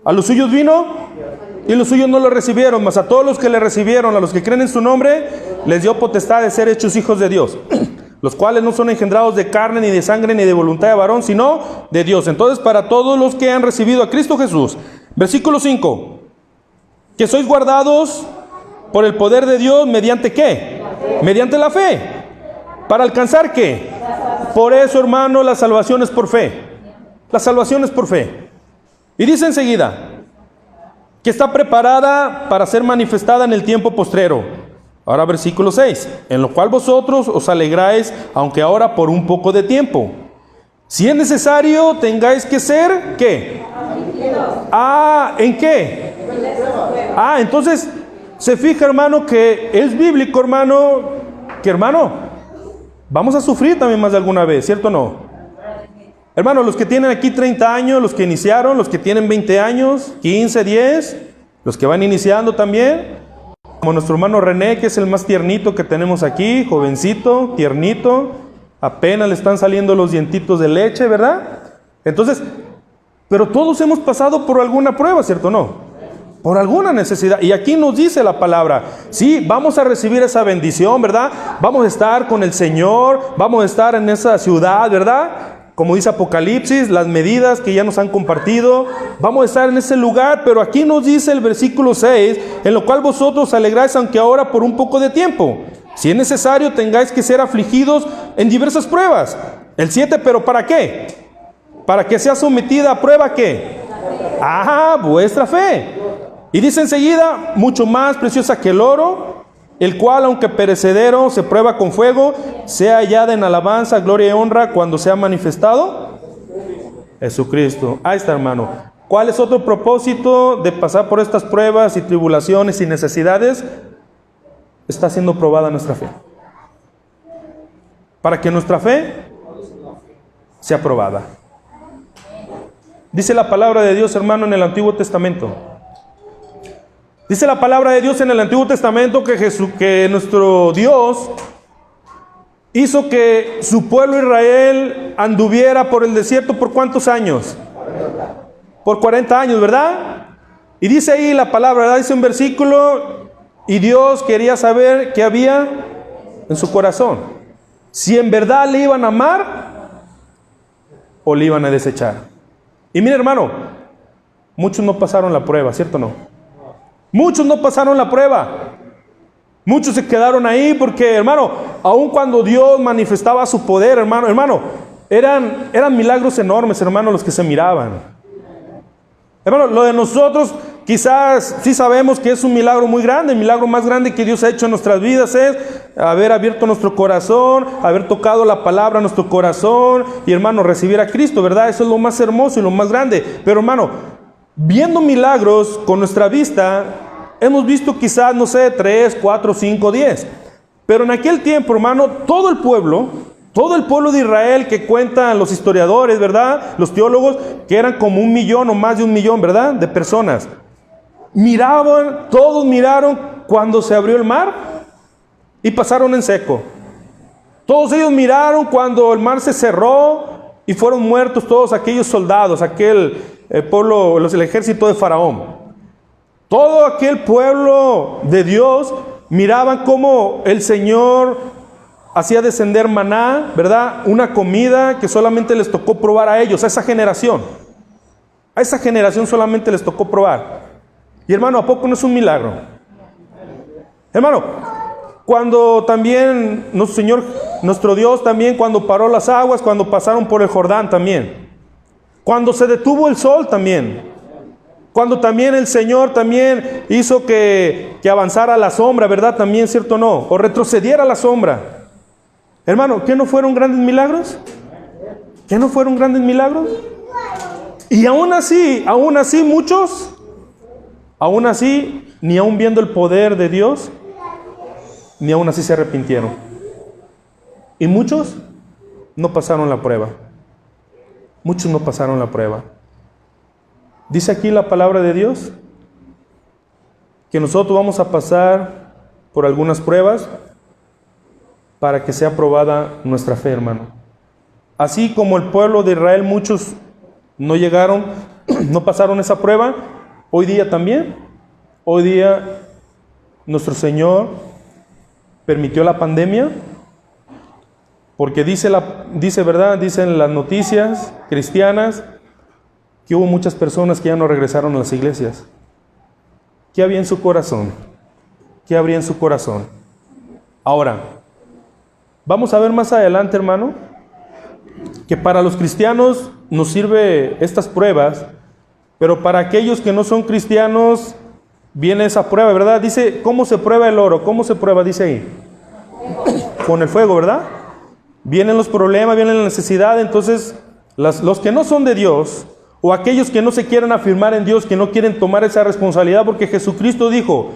A los suyos vino y los suyos no lo recibieron, mas a todos los que le recibieron, a los que creen en su nombre, les dio potestad de ser hechos hijos de Dios, los cuales no son engendrados de carne, ni de sangre, ni de voluntad de varón, sino de Dios. Entonces, para todos los que han recibido a Cristo Jesús, versículo 5, que sois guardados por el poder de Dios, ¿mediante qué? Mediante la fe. ¿Para alcanzar qué? Por eso, hermano, la salvación es por fe. La salvación es por fe. Y dice enseguida que está preparada para ser manifestada en el tiempo postrero. Ahora versículo 6, en lo cual vosotros os alegráis, aunque ahora por un poco de tiempo. Si es necesario, tengáis que ser, ¿qué? ¿En qué? Entonces, se fija, hermano, que es bíblico, hermano, que vamos a sufrir también más de alguna vez, ¿cierto o no? Hermano, los que tienen aquí 30 años, los que iniciaron, los que tienen 20 años, 15, 10, los que van iniciando también, como nuestro hermano René, que es el más tiernito que tenemos aquí, jovencito, tiernito, apenas le están saliendo los dientitos de leche, ¿verdad? Entonces, pero todos hemos pasado por alguna prueba, ¿cierto o no? Por alguna necesidad. Y aquí nos dice la palabra, sí, vamos a recibir esa bendición, ¿verdad? Vamos a estar con el Señor, vamos a estar en esa ciudad, ¿verdad? Como dice Apocalipsis, las medidas que ya nos han compartido, vamos a estar en ese lugar, pero aquí nos dice el versículo 6, en lo cual vosotros alegráis, aunque ahora por un poco de tiempo. Si es necesario, tengáis que ser afligidos en diversas pruebas. El 7, ¿pero para qué? Para que sea sometida a prueba, ¿qué? Vuestra fe. Y dice enseguida, mucho más preciosa que el oro, el cual, aunque perecedero, se prueba con fuego, sea hallada en alabanza, gloria y honra cuando sea manifestado Jesucristo. Ahí está, hermano. ¿Cuál es otro propósito de pasar por estas pruebas y tribulaciones y necesidades? Está siendo probada nuestra fe. Para que nuestra fe sea probada. Dice la palabra de Dios, hermano, en el Antiguo Testamento. Dice la palabra de Dios en el Antiguo Testamento que nuestro Dios hizo que su pueblo Israel anduviera por el desierto ¿por cuántos años? Por 40 años, ¿verdad? Y dice ahí la palabra, ¿verdad? Dice un versículo, y Dios quería saber qué había en su corazón. Si en verdad le iban a amar o le iban a desechar. Y mire, hermano, muchos no pasaron la prueba, ¿cierto o no? Muchos no pasaron la prueba. Muchos se quedaron ahí porque, hermano, aun cuando Dios manifestaba su poder, hermano, eran milagros enormes, hermano, los que se miraban. Hermano, lo de nosotros quizás sí sabemos que es un milagro muy grande. El milagro más grande que Dios ha hecho en nuestras vidas es haber abierto nuestro corazón, haber tocado la palabra en nuestro corazón y, hermano, recibir a Cristo, ¿verdad? Eso es lo más hermoso y lo más grande. Pero, hermano, viendo milagros con nuestra vista, hemos visto quizás, no sé, 3, 4, 5, 10. Pero en aquel tiempo, hermano, todo el pueblo de Israel que cuentan los historiadores, ¿verdad? Los teólogos, que eran como 1 millón o más de 1 millón, ¿verdad? De personas. Todos miraron cuando se abrió el mar y pasaron en seco. Todos ellos miraron cuando el mar se cerró y fueron muertos todos aquellos soldados, el ejército de Faraón. Todo aquel pueblo de Dios miraban cómo el Señor hacía descender maná, ¿verdad? Una comida que solamente les tocó probar a ellos, a esa generación. A esa generación solamente les tocó probar. Y hermano, ¿a poco no es un milagro? Hermano, cuando también nuestro Dios también, cuando paró las aguas, cuando pasaron por el Jordán también. Cuando se detuvo el sol también. Cuando también el Señor también hizo que avanzara la sombra, ¿verdad? También, ¿cierto o no? O retrocediera la sombra. Hermano, ¿qué no fueron grandes milagros? ¿Qué no fueron grandes milagros? Y aún así muchos, ni aún viendo el poder de Dios, ni aún así se arrepintieron. Y muchos no pasaron la prueba. Muchos no pasaron la prueba. Dice aquí la palabra de Dios que nosotros vamos a pasar por algunas pruebas para que sea probada nuestra fe, hermano. Así como el pueblo de Israel, muchos no llegaron, no pasaron esa prueba, hoy día también. Hoy día nuestro Señor permitió la pandemia porque ¿verdad? Dicen las noticias cristianas que hubo muchas personas que ya no regresaron a las iglesias. ¿Qué había en su corazón? ¿Qué habría en su corazón? Ahora, vamos a ver más adelante, hermano, que para los cristianos nos sirve estas pruebas, pero para aquellos que no son cristianos viene esa prueba, ¿verdad? Dice, ¿cómo se prueba el oro? ¿Cómo se prueba? Dice ahí. Con el fuego, ¿verdad? Vienen los problemas, viene la necesidad, entonces los que no son de Dios, o aquellos que no se quieren afirmar en Dios, que no quieren tomar esa responsabilidad, porque Jesucristo dijo,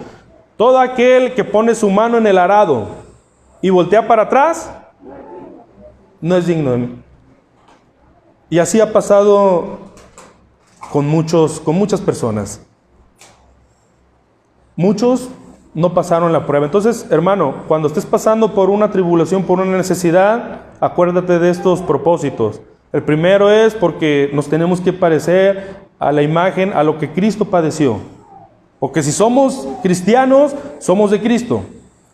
todo aquel que pone su mano en el arado y voltea para atrás, no es digno de mí. Y así ha pasado con muchas personas. Muchos no pasaron la prueba. Entonces, hermano, cuando estés pasando por una tribulación, por una necesidad, acuérdate de estos propósitos. El primero es porque nos tenemos que parecer a la imagen, a lo que Cristo padeció. Porque si somos cristianos, somos de Cristo.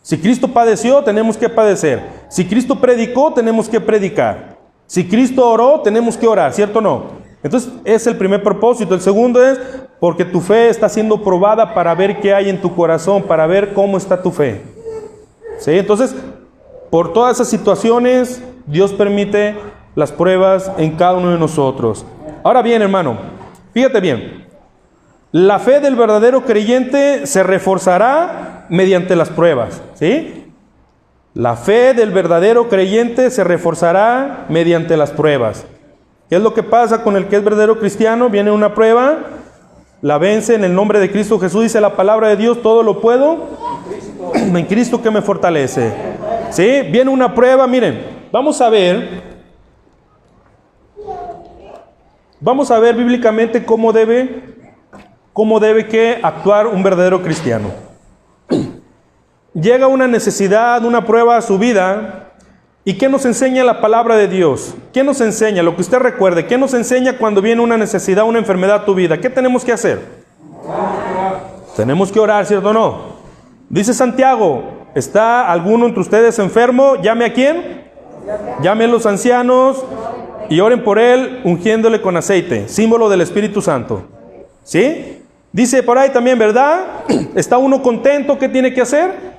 Si Cristo padeció, tenemos que padecer. Si Cristo predicó, tenemos que predicar. Si Cristo oró, tenemos que orar, ¿cierto o no? Entonces, es el primer propósito. El segundo es porque tu fe está siendo probada para ver qué hay en tu corazón, para ver cómo está tu fe. ¿Sí? Entonces, por todas esas situaciones, Dios permite las pruebas en cada uno de nosotros. Ahora bien, hermano, fíjate bien. La fe del verdadero creyente se reforzará mediante las pruebas. ¿Sí? La fe del verdadero creyente se reforzará mediante las pruebas. ¿Qué es lo que pasa con el que es verdadero cristiano? Viene una prueba, la vence en el nombre de Cristo Jesús. Dice la palabra de Dios, todo lo puedo en Cristo que me fortalece. ¿Sí? Viene una prueba, miren, vamos a ver bíblicamente cómo debe que actuar un verdadero cristiano. Llega una necesidad, una prueba a su vida. ¿Y qué nos enseña la palabra de Dios? ¿Qué nos enseña? Lo que usted recuerde. ¿Qué nos enseña cuando viene una necesidad, una enfermedad a tu vida? ¿Qué tenemos que hacer? Tenemos que orar, ¿cierto o no? Dice Santiago, ¿está alguno entre ustedes enfermo? ¿Llame a quién? Llame a los ancianos y oren por él, ungiéndole con aceite, símbolo del Espíritu Santo. ¿Sí? Dice por ahí también, ¿verdad? ¿Está uno contento? ¿Qué tiene que hacer?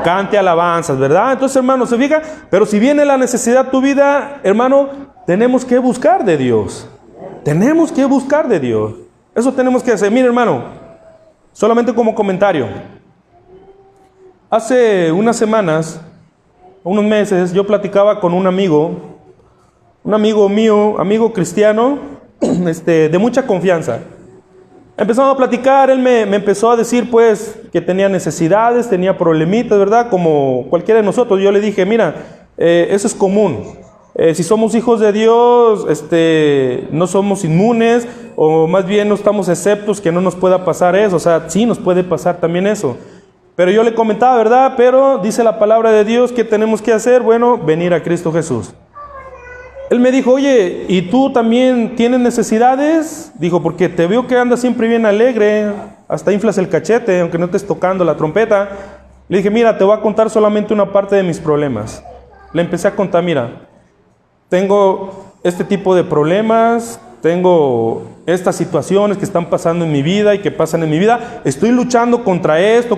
Cante alabanzas, ¿verdad? Entonces, hermano, se fija, pero si viene la necesidad a tu vida, hermano, tenemos que buscar de Dios. Tenemos que buscar de Dios. Eso tenemos que hacer. Mire, hermano, solamente como comentario. Hace unas semanas, unos meses, yo platicaba con un amigo mío, amigo cristiano, de mucha confianza. Empezamos a platicar, él me empezó a decir pues que tenía necesidades, tenía problemitas, ¿verdad? Como cualquiera de nosotros. Yo le dije, mira, eso es común. Si somos hijos de Dios, no somos inmunes, o más bien no estamos exceptos que no nos pueda pasar eso. O sea, sí nos puede pasar también eso. Pero yo le comentaba, ¿verdad? Pero dice la palabra de Dios, ¿qué tenemos que hacer? Bueno, venir a Cristo Jesús. Él me dijo, oye, ¿y tú también tienes necesidades? Dijo, porque te veo que andas siempre bien alegre, hasta inflas el cachete, aunque no estés tocando la trompeta. Le dije, mira, te voy a contar solamente una parte de mis problemas. Le empecé a contar, mira, tengo este tipo de problemas, tengo estas situaciones que están pasando en mi vida y que pasan en mi vida. Estoy luchando contra esto.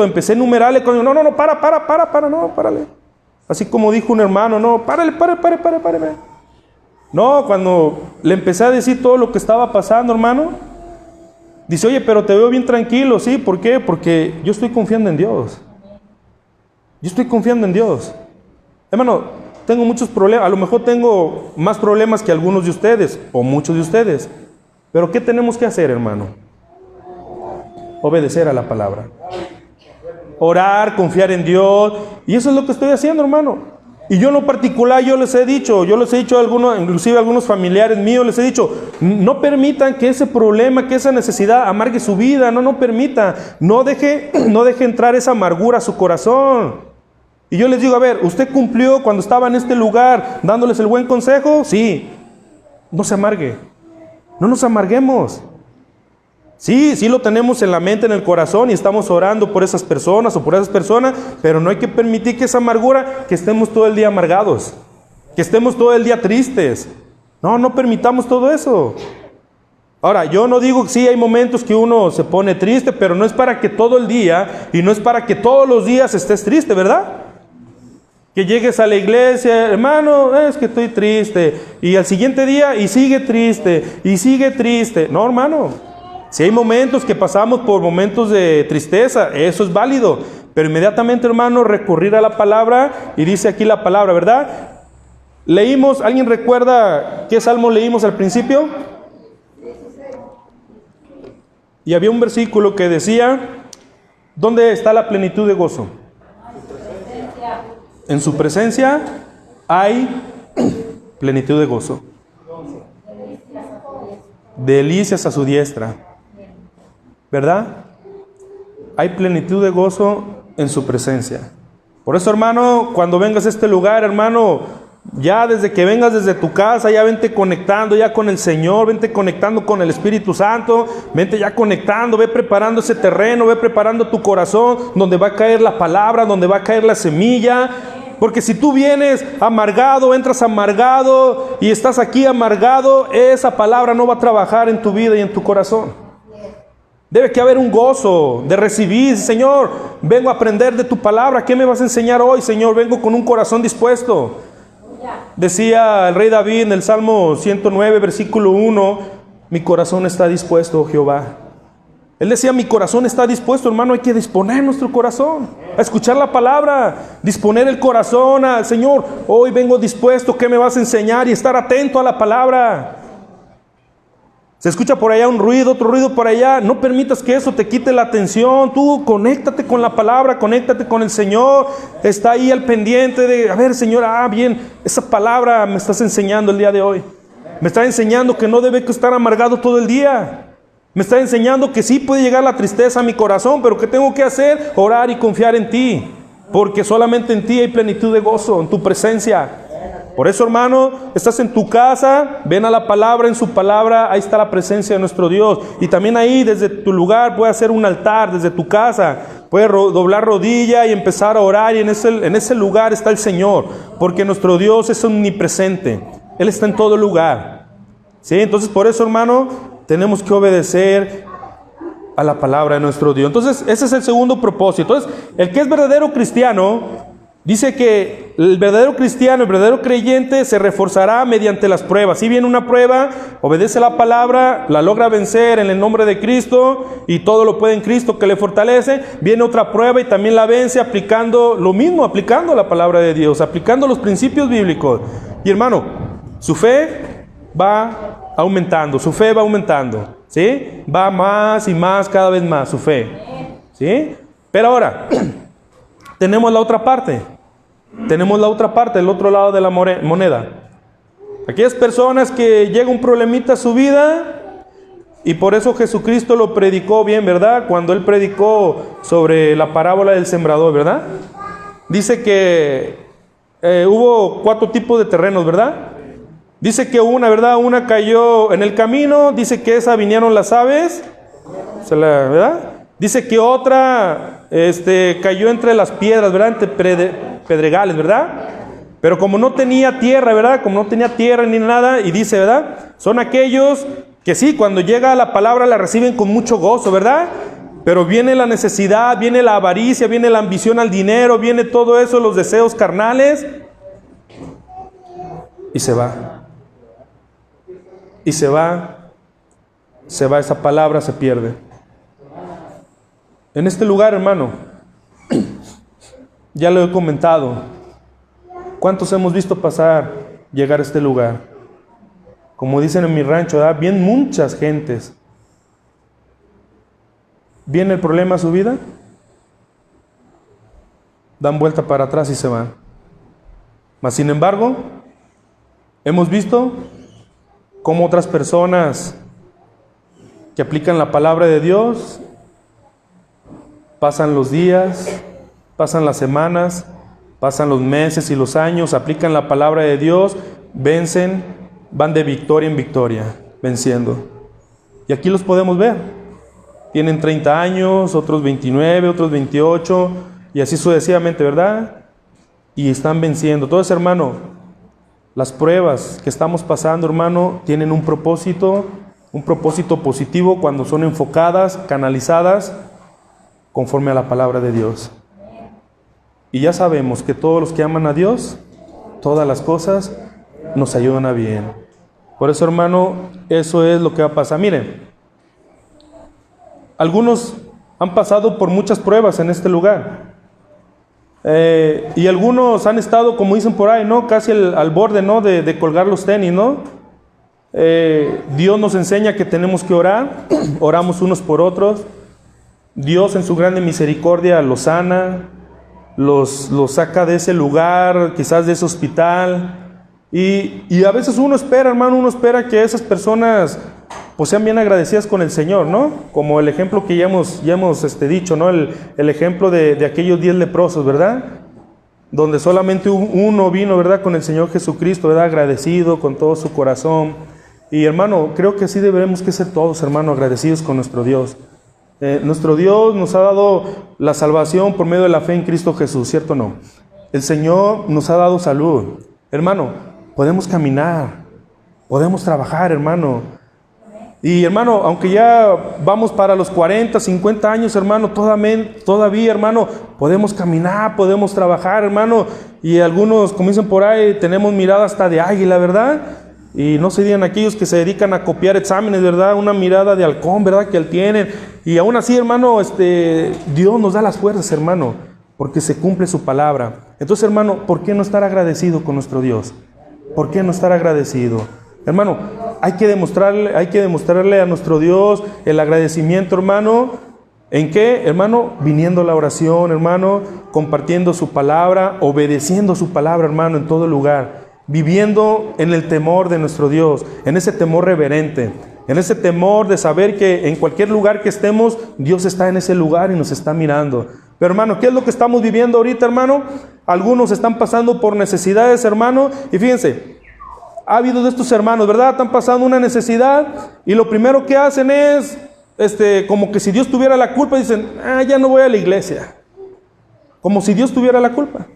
Empecé a enumerarle, no, párale. Así como dijo un hermano, no, párale. No, cuando le empecé a decir todo lo que estaba pasando, hermano, dice, oye, pero te veo bien tranquilo, ¿sí? ¿Por qué? Porque yo estoy confiando en Dios. Hermano, tengo muchos problemas, a lo mejor tengo más problemas que algunos de ustedes, o muchos de ustedes. Pero ¿qué tenemos que hacer, hermano? Obedecer a la palabra. Orar, confiar en Dios. Y eso es lo que estoy haciendo, hermano. Y yo en lo particular, yo les he dicho a algunos, inclusive a algunos familiares míos, les he dicho, no permitan que ese problema, que esa necesidad amargue su vida. No permita. No deje entrar esa amargura a su corazón. Y yo les digo, a ver, ¿usted cumplió cuando estaba en este lugar dándoles el buen consejo? Sí. No se amargue. No nos amarguemos. Sí lo tenemos en la mente, en el corazón, y estamos orando por esas personas o por esas personas, pero no hay que permitir que esa amargura, que estemos todo el día amargados, que estemos todo el día tristes. No permitamos todo eso. Ahora, yo no digo que sí, hay momentos que uno se pone triste, pero no es para que todo el día, y no es para que todos los días estés triste, ¿verdad? Que llegues a la iglesia, hermano, es que estoy triste, y al siguiente día, y sigue triste. No, hermano. Si hay momentos que pasamos por momentos de tristeza, eso es válido. Pero inmediatamente, hermano, recurrir a la palabra, y dice aquí la palabra, ¿verdad? Leímos, ¿alguien recuerda qué salmo leímos al principio? Y había un versículo que decía, ¿dónde está la plenitud de gozo? En su presencia hay plenitud de gozo. Delicias a su diestra. ¿Verdad? Hay plenitud de gozo en su presencia. Por eso, hermano, cuando vengas a este lugar, hermano, ya desde que vengas desde tu casa, ya vente conectando ya con el Señor, vente conectando con el Espíritu Santo, vente ya conectando, ve preparando ese terreno, ve preparando tu corazón, donde va a caer la palabra, donde va a caer la semilla. Porque si tú vienes amargado, entras amargado y estás aquí amargado, esa palabra no va a trabajar en tu vida y en tu corazón. Debe que haber un gozo de recibir. Señor, vengo a aprender de tu palabra. ¿Qué me vas a enseñar hoy, Señor? Vengo con un corazón dispuesto. Decía el rey David en el Salmo 109, versículo 1, mi corazón está dispuesto, oh Jehová. Él decía, mi corazón está dispuesto, hermano. Hay que disponer nuestro corazón a escuchar la palabra, disponer el corazón al Señor. Hoy vengo dispuesto, ¿qué me vas a enseñar? Y estar atento a la palabra. Se escucha por allá un ruido, otro ruido por allá. No permitas que eso te quite la atención. Tú conéctate con la palabra, conéctate con el Señor. Está ahí al pendiente de, a ver, Señor, bien, esa palabra me estás enseñando el día de hoy. Me está enseñando que no debe estar amargado todo el día. Me está enseñando que sí puede llegar la tristeza a mi corazón, pero ¿qué tengo que hacer? Orar y confiar en ti. Porque solamente en ti hay plenitud de gozo, en tu presencia. Por eso, hermano, estás en tu casa, ven a la palabra, en su palabra, ahí está la presencia de nuestro Dios. Y también ahí, desde tu lugar, puedes hacer un altar, desde tu casa, puedes doblar rodilla y empezar a orar, y en ese lugar está el Señor, porque nuestro Dios es omnipresente, Él está en todo lugar. ¿Sí? Entonces, por eso, hermano, tenemos que obedecer a la palabra de nuestro Dios. Entonces, ese es el segundo propósito. Entonces, el que es verdadero cristiano, dice que el verdadero cristiano, el verdadero creyente se reforzará mediante las pruebas. Si viene una prueba, obedece la palabra, la logra vencer en el nombre de Cristo y todo lo puede en Cristo que le fortalece. Viene otra prueba y también la vence aplicando lo mismo, aplicando la palabra de Dios, aplicando los principios bíblicos. Y hermano, su fe va aumentando, su fe va aumentando. ¿sí? Va más y más, cada vez más, su fe, ¿sí? Pero ahora, tenemos la otra parte. Tenemos la otra parte, el otro lado de la moneda. Aquellas personas que llega un problemita a su vida, y por eso Jesucristo lo predicó bien, ¿verdad? Cuando Él predicó sobre la parábola del sembrador, ¿verdad? Dice que hubo 4 tipos de terrenos, ¿verdad? Dice que una, ¿verdad? Una cayó en el camino, dice que esa vinieron las aves, ¿verdad? Dice que otra cayó entre las piedras, ¿verdad? Entre pedregales, ¿verdad? Pero como no tenía tierra, ¿verdad? Como no tenía tierra ni nada, y dice, ¿verdad? Son aquellos que sí, cuando llega la palabra la reciben con mucho gozo, ¿verdad? Pero viene la necesidad, viene la avaricia, viene la ambición al dinero, viene todo eso, los deseos carnales, y se va. Y se va esa palabra, se pierde. En este lugar, hermano, ya lo he comentado, ¿cuántos hemos visto pasar, llegar a este lugar? Como dicen en mi rancho, ¿verdad? Bien muchas gentes. Viene el problema a su vida, dan vuelta para atrás y se van. Mas sin embargo, hemos visto cómo otras personas que aplican la palabra de Dios, pasan los días, pasan las semanas, pasan los meses y los años, aplican la palabra de Dios, vencen, van de victoria en victoria, venciendo. Y aquí los podemos ver. Tienen 30 años, otros 29, otros 28, y así sucesivamente, ¿verdad? Y están venciendo. Entonces, hermano, las pruebas que estamos pasando, hermano, tienen un propósito positivo cuando son enfocadas, canalizadas, conforme a la palabra de Dios. Y ya sabemos que todos los que aman a Dios, todas las cosas nos ayudan a bien. Por eso, hermano, eso es lo que va a pasar. Miren, algunos han pasado por muchas pruebas en este lugar. Y algunos han estado, como dicen por ahí, ¿no? Casi al borde, ¿no? De colgar los tenis, ¿no? Dios nos enseña que tenemos que orar. Oramos unos por otros. Dios en su grande misericordia los sana, los saca de ese lugar, quizás de ese hospital. Y a veces uno espera, hermano, que esas personas pues sean bien agradecidas con el Señor, ¿no? Como el ejemplo que ya hemos dicho, ¿no? El ejemplo de aquellos 10 leprosos, ¿verdad? Donde solamente uno vino, ¿verdad? Con el Señor Jesucristo, ¿verdad? Agradecido con todo su corazón. Y hermano, creo que así deberemos que ser todos, hermano, agradecidos con nuestro Dios. Nuestro Dios nos ha dado la salvación por medio de la fe en Cristo Jesús, ¿cierto o no? El Señor nos ha dado salud. Hermano, podemos caminar, podemos trabajar, hermano. Y hermano, aunque ya vamos para los 40, 50 años, hermano, todavía, hermano, podemos caminar, podemos trabajar, hermano. Y algunos, como dicen por ahí, tenemos mirada hasta de águila, ¿verdad? Y no se digan aquellos que se dedican a copiar exámenes, ¿verdad? Una mirada de halcón, ¿verdad? Que él tiene. Y aún así, hermano, Dios nos da las fuerzas, hermano, porque se cumple su palabra. Entonces, hermano, ¿por qué no estar agradecido con nuestro Dios? ¿Por qué no estar agradecido? Hermano, hay que demostrarle a nuestro Dios el agradecimiento, hermano. ¿En qué? Hermano, viniendo a la oración, hermano, compartiendo su palabra, obedeciendo su palabra, hermano, en todo lugar. Viviendo en el temor de nuestro Dios, en ese temor reverente, en ese temor de saber que en cualquier lugar que estemos, Dios está en ese lugar y nos está mirando. Pero hermano, ¿qué es lo que estamos viviendo ahorita, hermano? Algunos están pasando por necesidades, hermano, y fíjense, ha habido de estos hermanos, ¿verdad? Están pasando una necesidad y lo primero que hacen es, como que si Dios tuviera la culpa, dicen, ya no voy a la iglesia. Como si Dios tuviera la culpa.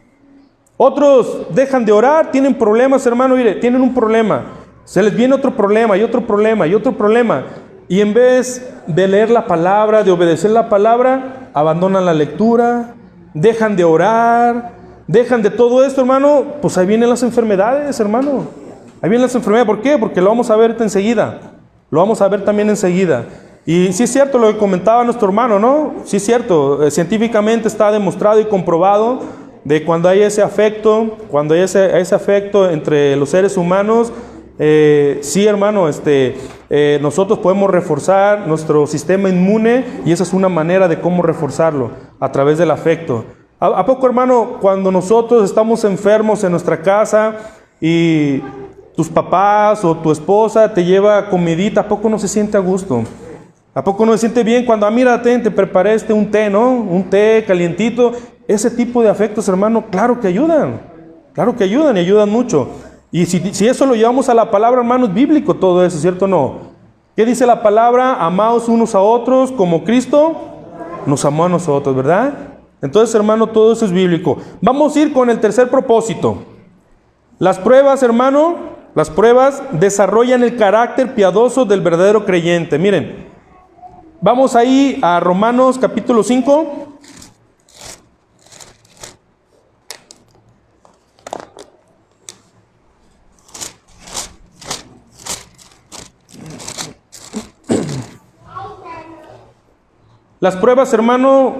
Otros dejan de orar, tienen problemas, hermano, mire, tienen un problema. Se les viene otro problema y otro problema y otro problema. Y en vez de leer la palabra, de obedecer la palabra, abandonan la lectura, dejan de orar, dejan de todo esto, hermano. Pues ahí vienen las enfermedades, hermano. Ahí vienen las enfermedades. ¿Por qué? Porque lo vamos a ver enseguida. Lo vamos a ver también enseguida. Y sí es cierto lo que comentaba nuestro hermano, ¿no? Sí es cierto. Científicamente está demostrado y comprobado de cuando hay ese afecto, ese afecto entre los seres humanos, sí, hermano, nosotros podemos reforzar nuestro sistema inmune y esa es una manera de cómo reforzarlo, a través del afecto. ¿A poco, hermano, cuando nosotros estamos enfermos en nuestra casa y tus papás o tu esposa te lleva comidita, ¿a poco no se siente a gusto? ¿A poco no se siente bien cuando, mírate, te preparé un té, ¿no? Un té calientito. Ese tipo de afectos, hermano, claro que ayudan y ayudan mucho. Y si eso lo llevamos a la palabra, hermano, es bíblico todo eso, ¿cierto o no? ¿Qué dice la palabra? Amaos unos a otros como Cristo nos amó a nosotros, ¿verdad? Entonces, hermano, todo eso es bíblico. Vamos a ir con el tercer propósito. Las pruebas, hermano, las pruebas desarrollan el carácter piadoso del verdadero creyente. Miren, vamos ahí a Romanos capítulo 5. Las pruebas, hermano,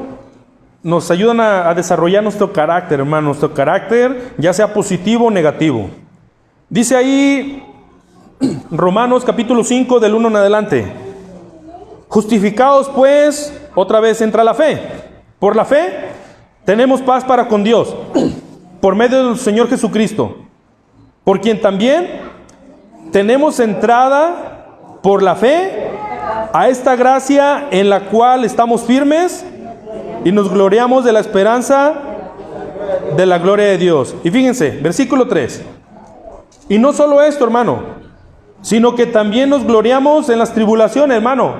nos ayudan a desarrollar nuestro carácter, hermano, nuestro carácter, ya sea positivo o negativo. Dice ahí Romanos capítulo 5 del 1 en adelante: justificados pues, otra vez entra la fe. Por la fe tenemos paz para con Dios, por medio del Señor Jesucristo, por quien también tenemos entrada por la fe a esta gracia en la cual estamos firmes y nos gloriamos de la esperanza de la gloria de Dios. Y fíjense, versículo 3. Y no solo esto, hermano, sino que también nos gloriamos en las tribulaciones, hermano.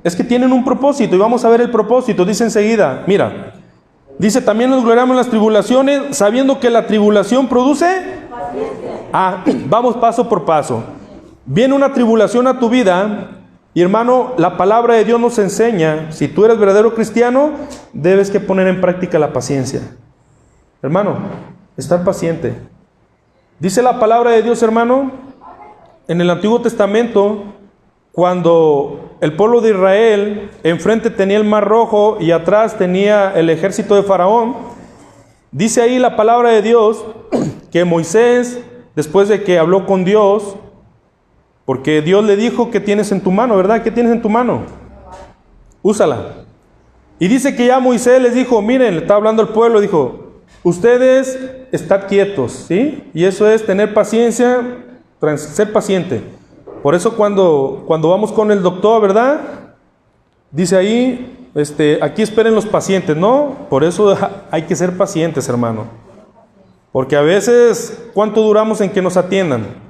Es que tienen un propósito y vamos a ver el propósito. Dice enseguida, mira, dice también nos gloriamos en las tribulaciones, sabiendo que la tribulación produce... vamos paso por paso. Viene una tribulación a tu vida y, hermano, la palabra de Dios nos enseña, si tú eres verdadero cristiano, debes que poner en práctica la paciencia. Hermano, estar paciente. Dice la palabra de Dios, hermano, en el Antiguo Testamento, cuando el pueblo de Israel enfrente tenía el Mar Rojo y atrás tenía el ejército de Faraón, dice ahí la palabra de Dios que Moisés, después de que habló con Dios, porque Dios le dijo: ¿qué tienes en tu mano, verdad? ¿Qué tienes en tu mano? Úsala. Y dice que ya Moisés les dijo, miren, le está hablando al pueblo, dijo, ustedes estad quietos, ¿sí? Y eso es tener paciencia, ser paciente. Por eso cuando vamos con el doctor, ¿verdad? Dice ahí, aquí esperen los pacientes, ¿no? Por eso hay que ser pacientes, hermano. Porque a veces, ¿cuánto duramos en que nos atiendan?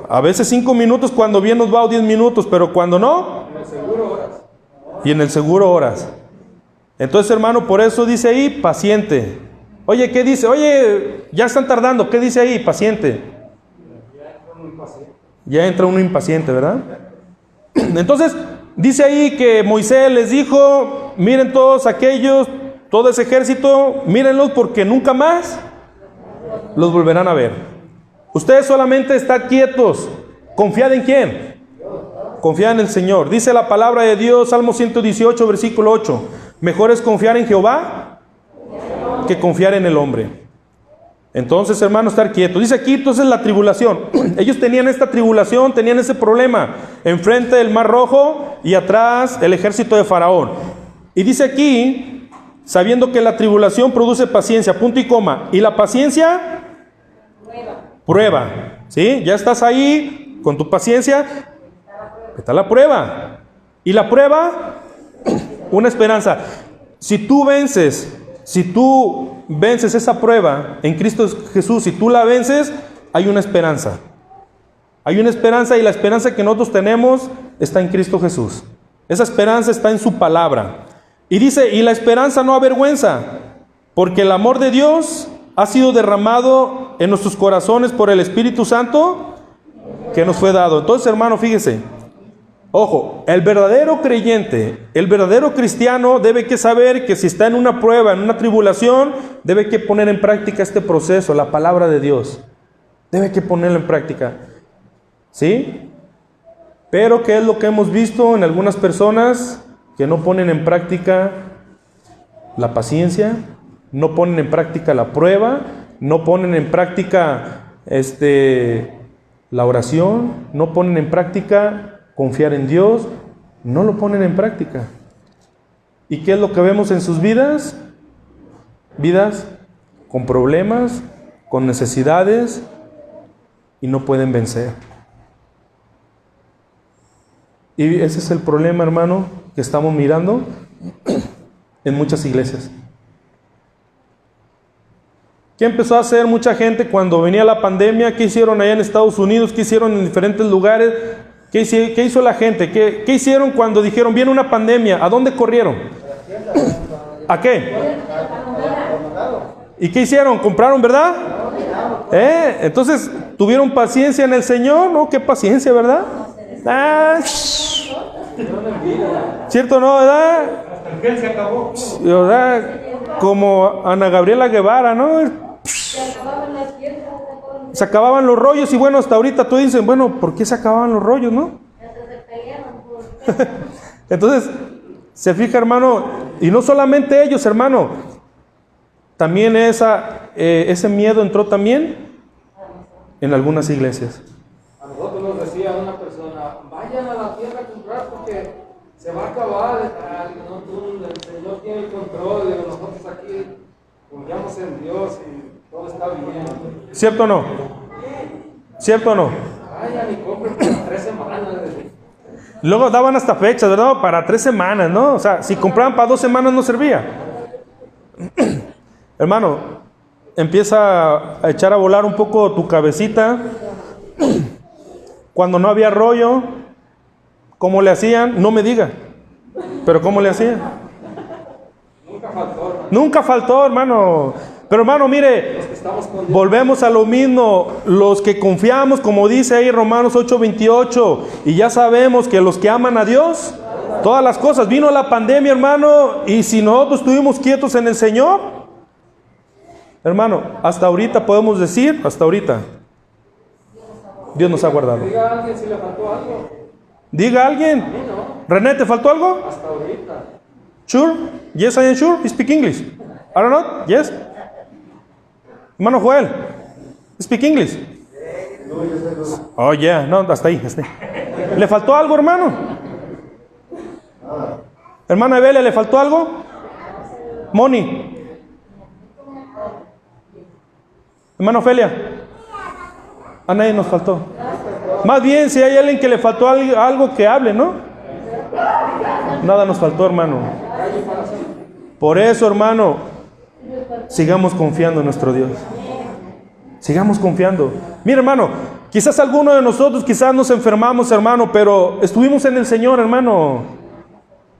A veces 5 minutos, cuando bien nos va, o 10 minutos, pero cuando no, y en el seguro horas. Entonces, hermano, por eso dice ahí, paciente. Oye, ¿qué dice? Oye, ya están tardando, ¿qué dice ahí? Paciente. Ya entra uno impaciente, ¿verdad? Entonces, dice ahí que Moisés les dijo, miren todos aquellos, todo ese ejército, mírenlos porque nunca más los volverán a ver. Ustedes solamente están quietos. ¿Confiad en quién? Confiad en el Señor. Dice la palabra de Dios, Salmo 118, versículo 8. Mejor es confiar en Jehová que confiar en el hombre. Entonces, hermano, estar quieto. Dice aquí, entonces, la tribulación. Ellos tenían esta tribulación, tenían ese problema. Enfrente del Mar Rojo y atrás el ejército de Faraón. Y dice aquí, sabiendo que la tribulación produce paciencia, punto y coma. Y la paciencia... prueba, ¿sí? Ya estás ahí con tu paciencia, está la prueba. Y la prueba, una esperanza. Si tú vences esa prueba en Cristo Jesús, si tú la vences, hay una esperanza. Hay una esperanza y la esperanza que nosotros tenemos está en Cristo Jesús. Esa esperanza está en su palabra. Y dice, y la esperanza no avergüenza, porque el amor de Dios ha sido derramado en nuestros corazones por el Espíritu Santo que nos fue dado. Entonces, hermano, fíjese, ojo, el verdadero creyente, el verdadero cristiano debe que saber que si está en una prueba, en una tribulación, debe que poner en práctica este proceso, la palabra de Dios. Debe que ponerlo en práctica. ¿Sí? Pero ¿qué es lo que hemos visto en algunas personas? Que no ponen en práctica la paciencia, no ponen en práctica la prueba, no ponen en práctica la oración, no ponen en práctica confiar en Dios, no lo ponen en práctica. ¿Y qué es lo que vemos en sus vidas? Vidas con problemas, con necesidades, y no pueden vencer. Y ese es el problema, hermano, que estamos mirando en muchas iglesias. ¿Qué empezó a hacer mucha gente cuando venía la pandemia? ¿Qué hicieron allá en Estados Unidos? ¿Qué hicieron en diferentes lugares? ¿Qué hizo la gente? ¿Qué hicieron cuando dijeron, viene una pandemia? ¿A dónde corrieron? ¿A qué? ¿Y qué hicieron? ¿Compraron, verdad? Entonces, ¿tuvieron paciencia en el Señor? ¿No? ¿Qué paciencia, verdad? ¿Cierto o no, verdad? Se acabó. ¿Verdad? Como Ana Gabriela Guevara, ¿no? Se acababan los rollos y bueno, hasta ahorita tú dices, bueno, ¿por qué se acababan los rollos, no? Entonces, se fija, hermano, y no solamente ellos, hermano, también ese miedo entró también en algunas iglesias. A nosotros nos decía una persona, vayan a la tienda a comprar porque se va a acabar, el Señor tiene el control, y nosotros aquí confiamos en Dios y todo está bien. ¿Cierto o no? ¿Cierto o no? Vayan y compren para 3 semanas. Luego daban hasta fechas, ¿verdad? Para 3 semanas, ¿no? O sea, si compraban para 2 semanas no servía. Hermano, empieza a echar a volar un poco tu cabecita. Cuando no había rollo, ¿cómo le hacían? No me diga. Pero ¿cómo le hacían? Nunca faltó, hermano. Pero hermano, mire, volvemos a lo mismo. Los que confiamos, como dice ahí Romanos 8:28, y ya sabemos que los que aman a Dios, todas las cosas. Vino la pandemia, hermano, y si nosotros estuvimos quietos en el Señor, hermano, hasta ahorita podemos decir, hasta ahorita, Dios nos ha guardado. Diga a alguien si le faltó algo. Diga a alguien. René, ¿te faltó algo? Hasta ahorita. Sure? Yes, I am sure. You speak English. I don't know. Yes. Hermano Joel, speak English. Oh, yeah. No, hasta ahí. ¿Le faltó algo, hermano? Hermana Evelia, ¿le faltó algo? Moni. Hermano Ofelia. A nadie nos faltó. Más bien, si hay alguien que le faltó algo, que hable, ¿no? Nada nos faltó, hermano. Por eso, hermano, sigamos confiando en nuestro Dios. Sigamos confiando. Mira, hermano, quizás alguno de nosotros, quizás nos enfermamos, hermano, pero estuvimos en el Señor, hermano.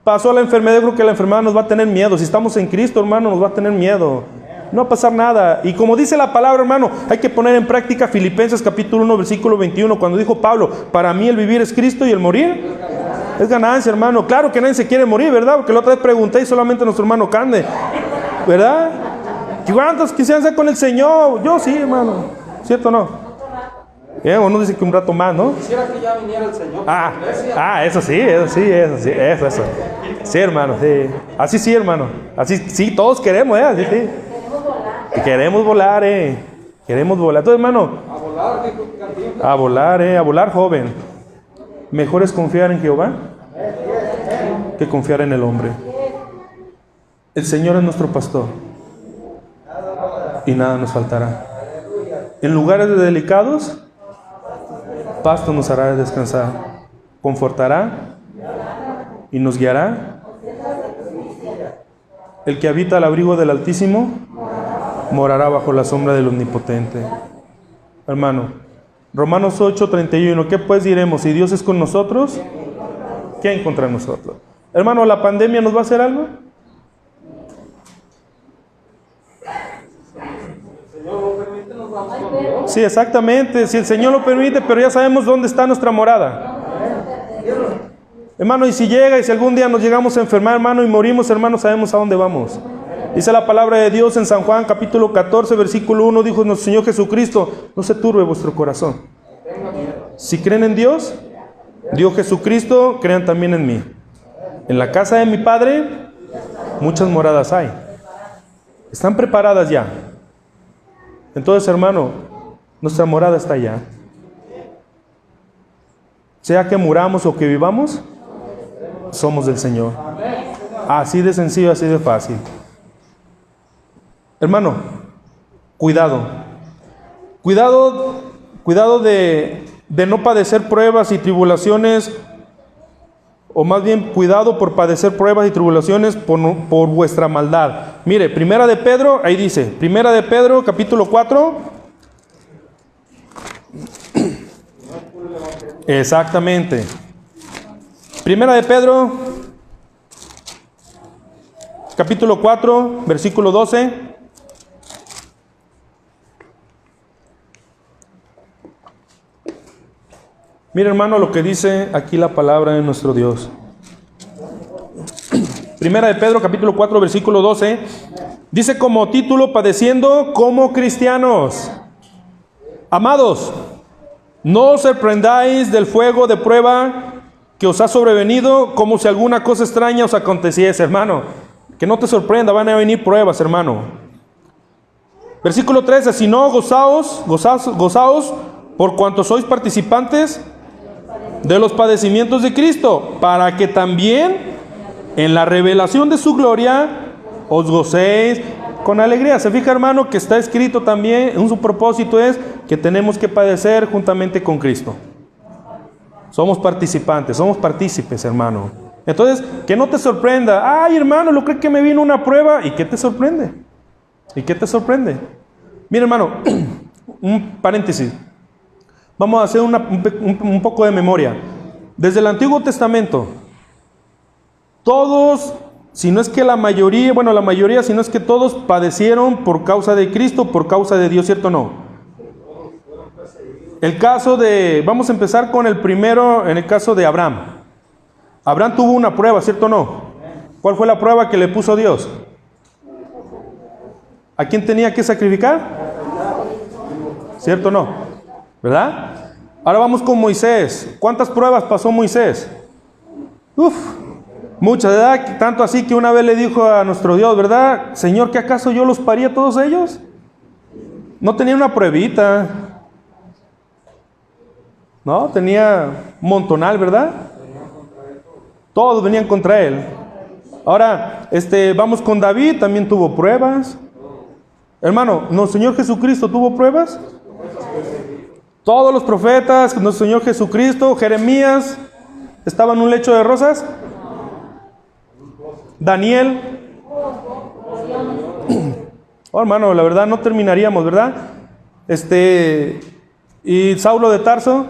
Pasó la enfermedad, creo que la enfermedad nos va a tener miedo. Si estamos en Cristo, hermano, nos va a tener miedo. No va a pasar nada. Y como dice la palabra, hermano, hay que poner en práctica Filipenses capítulo 1, versículo 21, cuando dijo Pablo, para mí el vivir es Cristo y el morir es ganancia, hermano. Claro que nadie se quiere morir, ¿verdad? Porque la otra vez pregunté y solamente nuestro hermano Cande, ¿verdad? ¿Cuántos quisieran ser con el Señor? Yo sí, hermano. ¿Cierto o no? Uno dice que un rato más, ¿no? Quisiera que ya viniera el Señor. Eso sí. Sí, hermano, sí. Así sí, hermano. Así sí, todos queremos, Así sí. Queremos volar, Queremos volar. Entonces, hermano, a volar, joven. Mejor es confiar en Jehová que confiar en el hombre. El Señor es nuestro pastor y nada nos faltará. En lugares delicados, pasto nos hará descansar, confortará y nos guiará. El que habita al abrigo del Altísimo morará bajo la sombra del Omnipotente. Hermano, Romanos 8:31, ¿qué pues diremos? Si Dios es con nosotros, ¿quién contra nosotros? Hermano, ¿la pandemia nos va a hacer algo? Sí, exactamente, si el Señor lo permite, pero ya sabemos dónde está nuestra morada. Hermano, y si llega, y si algún día nos llegamos a enfermar, hermano, y morimos, hermano, sabemos a dónde vamos. Dice la palabra de Dios en San Juan, capítulo 14, versículo 1, dijo nuestro Señor Jesucristo, no se turbe vuestro corazón. Si creen en Dios, Dios Jesucristo, crean también en mí. En la casa de mi Padre, muchas moradas hay. Están preparadas ya. Entonces, hermano, nuestra morada está allá. sea que muramos o que vivamos, somos del Señor. Así de sencillo, así de fácil. Hermano, cuidado. Cuidado de no padecer pruebas y tribulaciones, o más bien cuidado por padecer pruebas y tribulaciones por vuestra maldad. Mire, Primera de Pedro, ahí dice, Primera de Pedro, capítulo 4. Exactamente. Primera de Pedro, capítulo 4, versículo 12. Mira, hermano, lo que dice aquí la palabra de nuestro Dios. Primera de Pedro, capítulo 4, versículo 12. Dice como título, padeciendo como cristianos. Amados, no os sorprendáis del fuego de prueba que os ha sobrevenido, como si alguna cosa extraña os aconteciese, hermano. Que no te sorprenda, van a venir pruebas, hermano. Versículo 13, si no, gozaos por cuanto sois participantes de los padecimientos de Cristo, para que también en la revelación de su gloria os gocéis con alegría. Se fija, hermano, que está escrito también, su propósito es que tenemos que padecer juntamente con Cristo. Somos participantes, somos partícipes, hermano. Entonces, que no te sorprenda. Ay, hermano, ¿lo cree que me vino una prueba? ¿Y qué te sorprende? ¿Y qué te sorprende? Mira, hermano, un paréntesis. Vamos a hacer un poco de memoria. Desde el Antiguo Testamento, todos, si no es que la mayoría, si no es que todos padecieron por causa de Cristo, por causa de Dios, ¿cierto o no? El caso de, vamos a empezar con el primero, en el caso de Abraham. Abraham tuvo una prueba, ¿cierto o no? ¿Cuál fue la prueba que le puso Dios? ¿A quién tenía que sacrificar? ¿Cierto o no? ¿Verdad? Ahora vamos con Moisés. ¿Cuántas pruebas pasó Moisés? Muchas, ¿verdad? Tanto así que una vez le dijo a nuestro Dios, ¿verdad? Señor, ¿que acaso yo los paría a todos ellos? No tenía una pruebita. No, tenía un montonal, ¿verdad? Todos venían contra él. Ahora, vamos con David, también tuvo pruebas. Hermano, ¿nuestro Señor Jesucristo tuvo pruebas? Todos los profetas, nuestro Señor Jesucristo, Jeremías, ¿estaba en un lecho de rosas? Daniel. Oh, hermano, la verdad no terminaríamos, ¿verdad? Y Saulo de Tarso,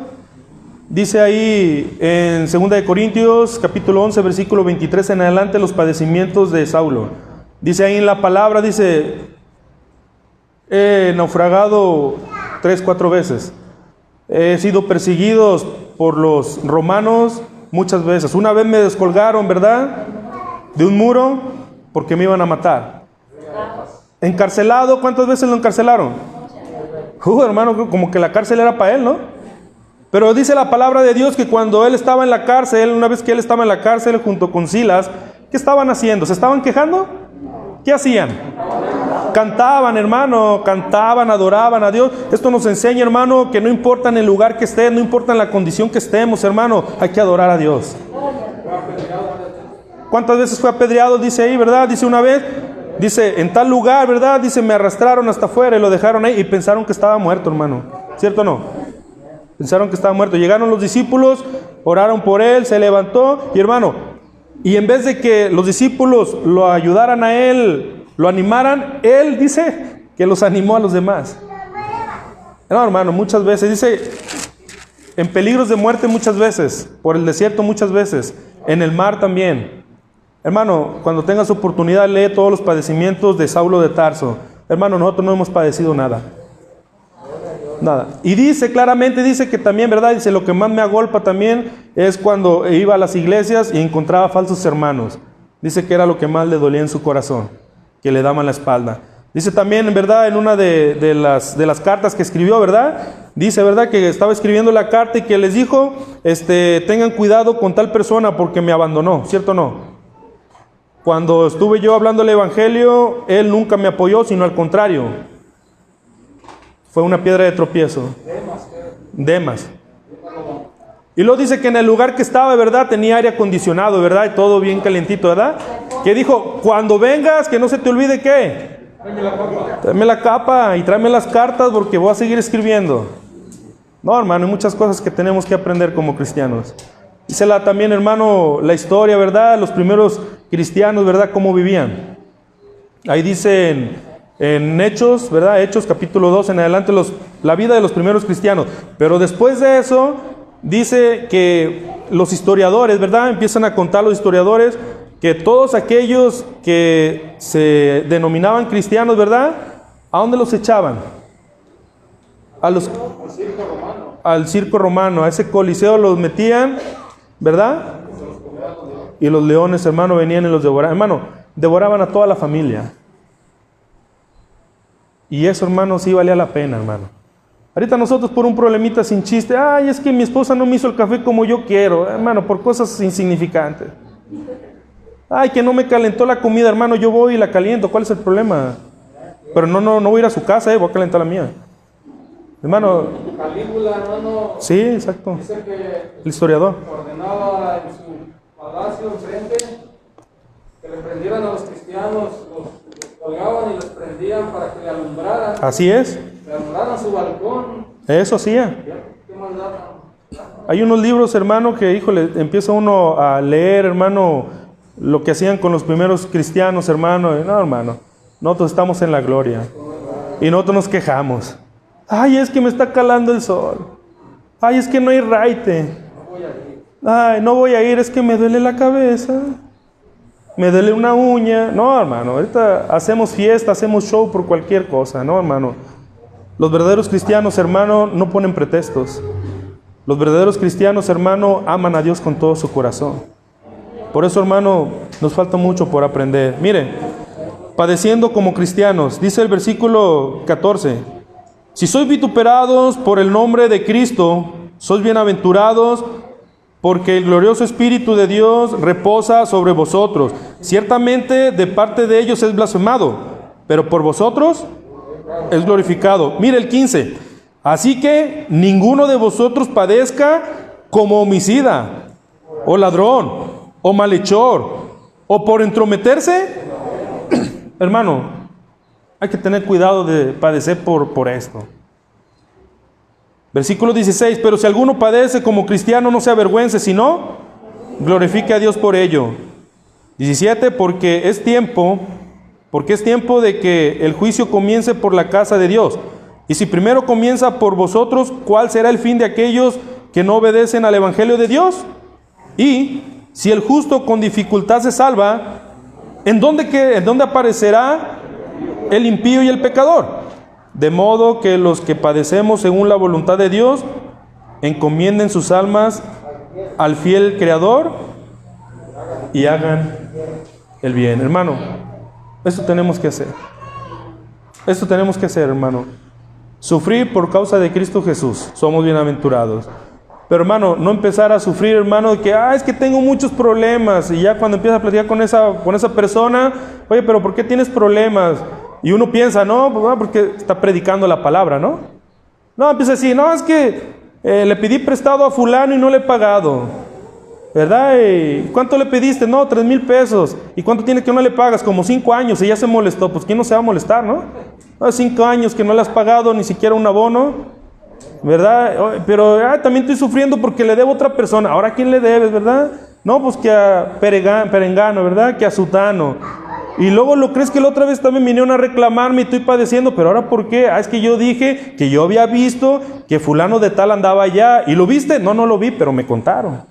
dice ahí en 2 de Corintios, capítulo 11, versículo 23 en adelante, los padecimientos de Saulo. Dice ahí en la palabra, dice, he naufragado 3-4 veces. He sido perseguido por los romanos muchas veces. Una vez me descolgaron, ¿verdad?, de un muro porque me iban a matar. Encarcelado, ¿cuántas veces lo encarcelaron? Hermano, como que la cárcel era para él, ¿no? Pero dice la palabra de Dios que cuando él estaba en la cárcel, una vez que él estaba en la cárcel junto con Silas, ¿qué estaban haciendo? ¿Se estaban quejando? ¿Qué hacían? Cantaban, hermano, cantaban, adoraban a Dios. Esto nos enseña, hermano, que no importa en el lugar que estés, no importa en la condición que estemos, hermano, hay que adorar a Dios. ¿Cuántas veces fue apedreado? Dice ahí, ¿verdad? Dice una vez, dice, en tal lugar, ¿verdad? Dice, me arrastraron hasta afuera y lo dejaron ahí y pensaron que estaba muerto, hermano. ¿Cierto o no? Pensaron que estaba muerto. Llegaron los discípulos, oraron por él, se levantó y, hermano, y en vez de que los discípulos lo ayudaran a él, lo animaran, él dice que los animó a los demás. No, hermano, muchas veces, dice, en peligros de muerte muchas veces, por el desierto muchas veces, en el mar también. Hermano, cuando tengas oportunidad, lee todos los padecimientos de Saulo de Tarso. Hermano, nosotros no hemos padecido nada. Nada. Y dice claramente, dice que también, ¿verdad? Dice, lo que más me agolpa también es cuando iba a las iglesias y encontraba falsos hermanos. Dice que era lo que más le dolía en su corazón, que le daban la espalda. Dice también, ¿verdad? En una de las cartas que escribió, ¿verdad? Dice, ¿verdad? Que estaba escribiendo la carta y que les dijo, tengan cuidado con tal persona porque me abandonó, ¿cierto o no? Cuando estuve yo hablando el evangelio, él nunca me apoyó, sino al contrario. Fue una piedra de tropiezo. Demas. Y luego dice que en el lugar que estaba, ¿verdad? Tenía aire acondicionado, ¿verdad? Y todo bien calientito, ¿verdad? Que dijo, cuando vengas, que no se te olvide, ¿qué? Tráeme la capa y tráeme las cartas porque voy a seguir escribiendo. No, hermano, hay muchas cosas que tenemos que aprender como cristianos. Dice también, hermano, la historia, ¿verdad? Los primeros cristianos, ¿verdad? Cómo vivían. Ahí dice en Hechos, ¿verdad? Hechos capítulo 2 en adelante, la vida de los primeros cristianos. Pero después de eso, dice que los historiadores, ¿verdad? Empiezan a contar los historiadores que todos aquellos que se denominaban cristianos, ¿verdad? ¿A dónde los echaban? Al circo romano, a ese coliseo los metían, ¿verdad? Y los leones, hermano, venían y los devoraban. Hermano, devoraban a toda la familia. Y eso, hermano, sí valía la pena, hermano. Ahorita nosotros por un problemita sin chiste, ay, es que mi esposa no me hizo el café como yo quiero, hermano, por cosas insignificantes. Ay, que no me calentó la comida, hermano, yo voy y la caliento, ¿cuál es el problema? Pero no voy a ir a su casa, voy a calentar la mía. Hermano. Calígula, hermano. Sí, exacto. Dice que el historiador ordenaba en su palacio enfrente que le prendieran a los cristianos, los colgaban y les prendían para que le alumbraran. Así es. Le alumbraran su balcón. Eso hacía. Qué maldad. Hay unos libros, hermano, que, híjole, empieza uno a leer, hermano, lo que hacían con los primeros cristianos, hermano. No, hermano, nosotros estamos en la gloria. Y nosotros nos quejamos. Ay, es que me está calando el sol. Ay, es que no hay raite. Ay, no voy a ir, es que me duele la cabeza. Me duele una uña. No, hermano, ahorita hacemos fiesta, hacemos show por cualquier cosa. No, hermano. Los verdaderos cristianos, hermano, no ponen pretextos. Los verdaderos cristianos, hermano, aman a Dios con todo su corazón. Por eso, hermano, nos falta mucho por aprender. Mire, padeciendo como cristianos, dice el versículo 14. Si sois vituperados por el nombre de Cristo, sois bienaventurados, porque el glorioso Espíritu de Dios reposa sobre vosotros. Ciertamente de parte de ellos es blasfemado, pero por vosotros es glorificado. Mire el 15. Así que ninguno de vosotros padezca como homicida, o ladrón, o malhechor, o por entrometerse. Hermano, hay que tener cuidado de padecer por esto. Versículo 16. Pero si alguno padece como cristiano, no se avergüence, sino glorifique a Dios por ello. 17. Porque es tiempo de que el juicio comience por la casa de Dios. Y si primero comienza por vosotros, ¿cuál será el fin de aquellos que no obedecen al evangelio de Dios? Y si el justo con dificultad se salva, ¿en dónde aparecerá el impío y el pecador? De modo que los que padecemos según la voluntad de Dios encomienden sus almas al fiel Creador y hagan el bien. Hermano, esto tenemos que hacer. Esto tenemos que hacer, hermano. Sufrir por causa de Cristo Jesús. Somos bienaventurados. Pero, hermano, no empezar a sufrir, hermano, de que, es que tengo muchos problemas. Y ya cuando empiezas a platicar con esa persona, oye, pero ¿por qué tienes problemas? Y uno piensa, no, porque está predicando la palabra, ¿no? No, empieza así, no, es que le pedí prestado a fulano y no le he pagado, ¿verdad? ¿Y cuánto le pediste? No, 3,000 pesos. ¿Y cuánto tiene que no le pagas? Como 5 años y ya se molestó. Pues ¿quién no se va a molestar, no? 5 años que no le has pagado ni siquiera un abono, ¿verdad? Pero también estoy sufriendo porque le debo a otra persona. ¿Ahora a quién le debes, verdad? No, pues que a Perengano, ¿verdad? Que a Sutano. Y luego lo crees que la otra vez también vinieron a reclamarme y estoy padeciendo, pero ahora ¿por qué? Es que yo dije que yo había visto que fulano de tal andaba allá. ¿Y lo viste? No lo vi, pero me contaron.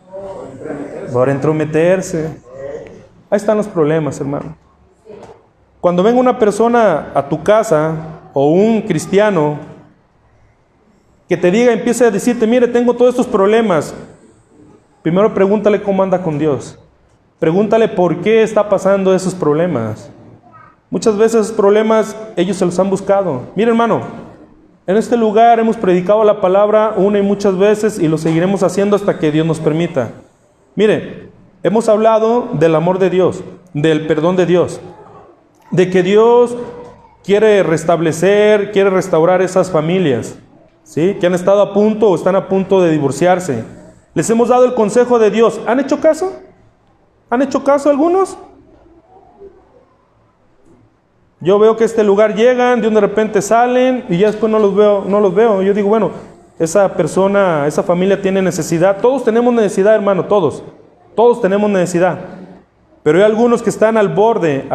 Por entrometerse. Ahí están los problemas, hermano. Cuando venga una persona a tu casa o un cristiano que te diga, empiece a decirte, mire, tengo todos estos problemas. Primero pregúntale cómo anda con Dios. Pregúntale por qué está pasando esos problemas. Muchas veces esos problemas ellos se los han buscado. Mire, hermano, en este lugar hemos predicado la palabra una y muchas veces y lo seguiremos haciendo hasta que Dios nos permita. Mire, hemos hablado del amor de Dios, del perdón de Dios, de que Dios quiere restablecer, quiere restaurar esas familias, ¿sí? Que han estado a punto o están a punto de divorciarse. Les hemos dado el consejo de Dios. ¿Han hecho caso? ¿Han hecho caso algunos? Yo veo que a este lugar llegan, de repente salen y ya después no los veo. Yo digo, bueno, esa persona, esa familia tiene necesidad. Todos tenemos necesidad, hermano, todos tenemos necesidad. Pero hay algunos que están al borde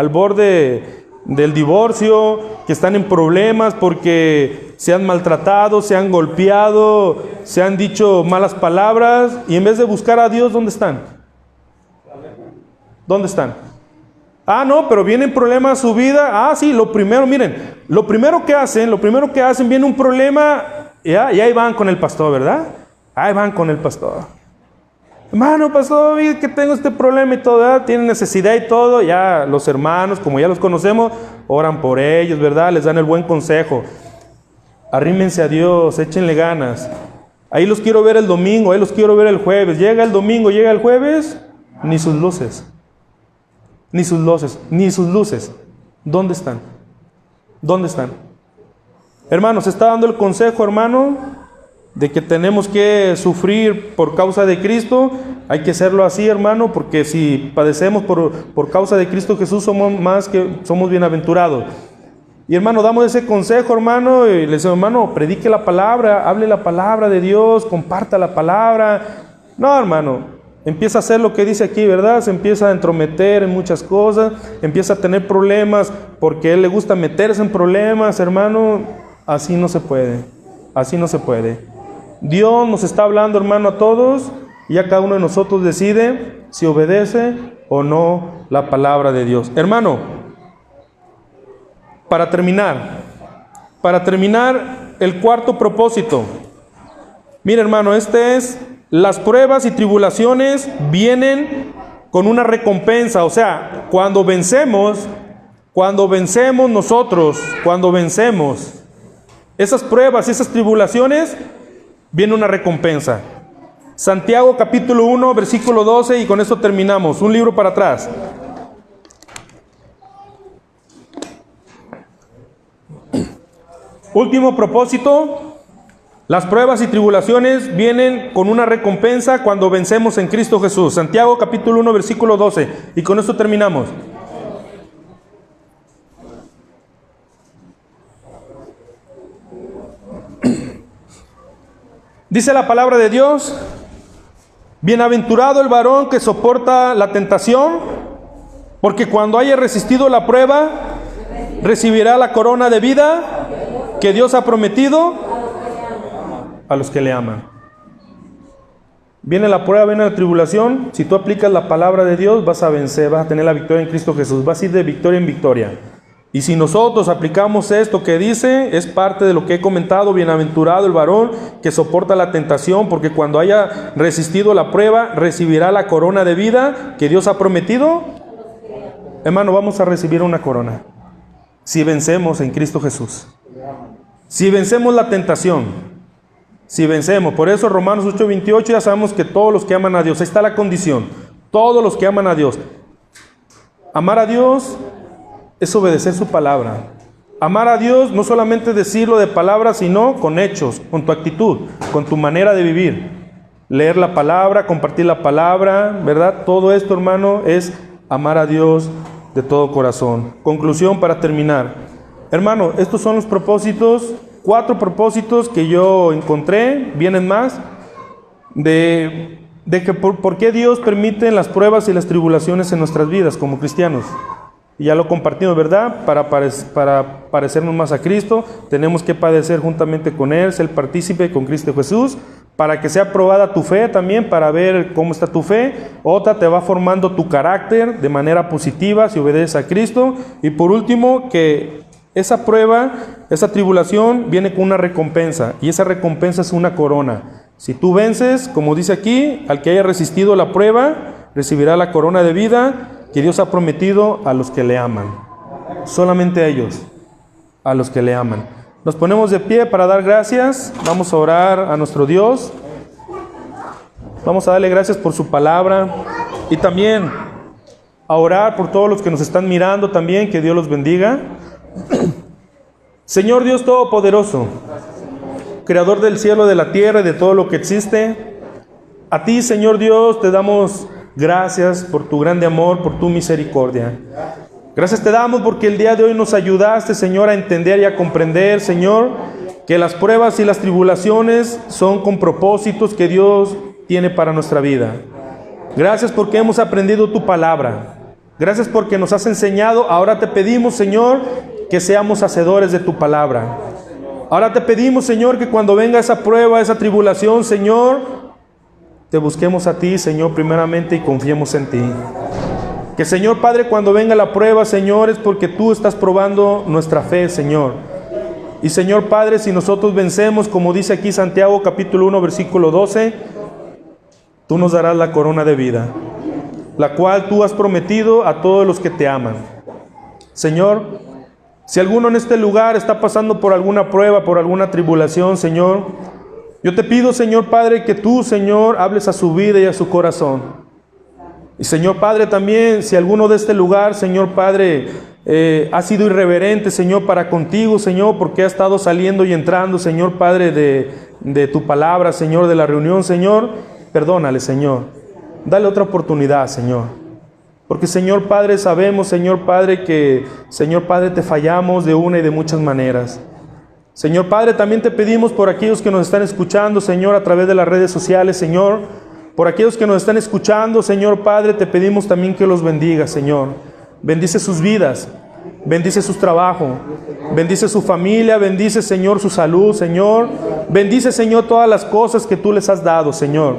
del divorcio, que están en problemas porque se han maltratado, se han golpeado, se han dicho malas palabras, y en vez de buscar a Dios, ¿dónde están? ¿Dónde están? Ah, no, pero vienen problemas a su vida. Ah, sí, lo primero que hacen, viene un problema, y ahí van con el pastor, ¿verdad? Ahí van con el pastor. Hermano, pastor, vi que tengo este problema y todo, ¿verdad? Tienen necesidad y todo. Ya los hermanos, como ya los conocemos, oran por ellos, ¿verdad? Les dan el buen consejo. Arrímense a Dios, échenle ganas. Ahí los quiero ver el domingo, ahí los quiero ver el jueves. Llega el domingo, llega el jueves, ni sus luces. ¿Dónde están? ¿Dónde están? Hermano, se está dando el consejo, hermano, de que tenemos que sufrir por causa de Cristo. Hay que hacerlo así, hermano, porque si padecemos por causa de Cristo Jesús, somos bienaventurados. Y hermano, damos ese consejo, hermano, y le decimos, hermano, predique la palabra, hable la palabra de Dios, comparta la palabra. No, hermano, empieza a hacer lo que dice aquí, ¿verdad? Se empieza a entrometer en muchas cosas, empieza a tener problemas porque a él le gusta meterse en problemas, hermano. Así no se puede, así no se puede. Dios nos está hablando, hermano, a todos, y ya cada uno de nosotros decide si obedece o no la palabra de Dios. Hermano, para terminar, el cuarto propósito. Mira, hermano, las pruebas y tribulaciones vienen con una recompensa. O sea, cuando vencemos esas pruebas y esas tribulaciones, viene una recompensa. Santiago capítulo 1, versículo 12, y con esto terminamos. Un libro para atrás. Último propósito. Las pruebas y tribulaciones vienen con una recompensa cuando vencemos en Cristo Jesús. Santiago capítulo 1, versículo 12. Y con esto terminamos. Dice la palabra de Dios: bienaventurado el varón que soporta la tentación, porque cuando haya resistido la prueba, recibirá la corona de vida que Dios ha prometido a los que le aman. Viene la prueba, viene la tribulación. Si tú aplicas la palabra de Dios, vas a vencer, vas a tener la victoria en Cristo Jesús, vas a ir de victoria en victoria. Y si nosotros aplicamos esto que dice, es parte de lo que he comentado: bienaventurado el varón que soporta la tentación, porque cuando haya resistido la prueba, recibirá la corona de vida que Dios ha prometido. Hermano, vamos a recibir una corona si vencemos en Cristo Jesús, si vencemos la tentación, si vencemos. Por eso Romanos 8:28, ya sabemos que todos los que aman a Dios, ahí está la condición, todos los que aman a Dios. Amar a Dios es obedecer su palabra. Amar a Dios no solamente decirlo de palabras, sino con hechos, con tu actitud, con tu manera de vivir. Leer la palabra, compartir la palabra, ¿verdad? Todo esto, hermano, es amar a Dios de todo corazón. Conclusión para terminar. Hermano, estos son los propósitos, 4 propósitos que yo encontré, vienen más, de que por qué Dios permite las pruebas y las tribulaciones en nuestras vidas como cristianos. Y ya lo compartimos, ¿verdad? Para parecernos más a Cristo, tenemos que padecer juntamente con Él, ser partícipe con Cristo Jesús, para que sea probada tu fe también, para ver cómo está tu fe. Otra, te va formando tu carácter de manera positiva si obedeces a Cristo. Y por último, que esa prueba, esa tribulación viene con una recompensa, y esa recompensa es una corona. Si tú vences, como dice aquí, al que haya resistido la prueba, recibirá la corona de vida que Dios ha prometido a los que le aman. Solamente a ellos, a los que le aman. Nos ponemos de pie para dar gracias. Vamos a orar a nuestro Dios. Vamos a darle gracias por su palabra. Y también a orar por todos los que nos están mirando también. Que Dios los bendiga. Señor Dios Todopoderoso, Creador del cielo, de la tierra y de todo lo que existe, A ti, Señor Dios, te damos gracias por tu grande amor, por tu misericordia. Gracias te damos porque el día de hoy nos ayudaste, Señor, a entender y a comprender, Señor, que las pruebas y las tribulaciones son con propósitos que Dios tiene para nuestra vida. Gracias porque hemos aprendido tu palabra. Gracias porque nos has enseñado. Ahora te pedimos, Señor, que seamos hacedores de tu palabra. Ahora te pedimos, Señor, que cuando venga esa prueba, esa tribulación, Señor, te busquemos a ti, Señor, primeramente, y confiemos en ti. Que, Señor Padre, cuando venga la prueba, Señor, es porque tú estás probando nuestra fe, Señor. Y, Señor Padre, si nosotros vencemos, como dice aquí Santiago capítulo 1, versículo 12, tú nos darás la corona de vida, la cual tú has prometido a todos los que te aman. Señor, si alguno en este lugar está pasando por alguna prueba, por alguna tribulación, Señor, yo te pido, Señor Padre, que tú, Señor, hables a su vida y a su corazón. Y, Señor Padre, también, si alguno de este lugar, Señor Padre, ha sido irreverente, Señor, para contigo, Señor, porque ha estado saliendo y entrando, Señor Padre, de tu palabra, Señor, de la reunión, Señor, perdónale, Señor. Dale otra oportunidad, Señor. Porque, Señor Padre, sabemos, Señor Padre, que, Señor Padre, te fallamos de una y de muchas maneras. Señor Padre, también te pedimos por aquellos que nos están escuchando, Señor, a través de las redes sociales, Señor. Por aquellos que nos están escuchando, Señor Padre, te pedimos también que los bendiga, Señor. Bendice sus vidas, bendice sus trabajos, bendice su familia, bendice, Señor, su salud, Señor. Bendice, Señor, todas las cosas que tú les has dado, Señor.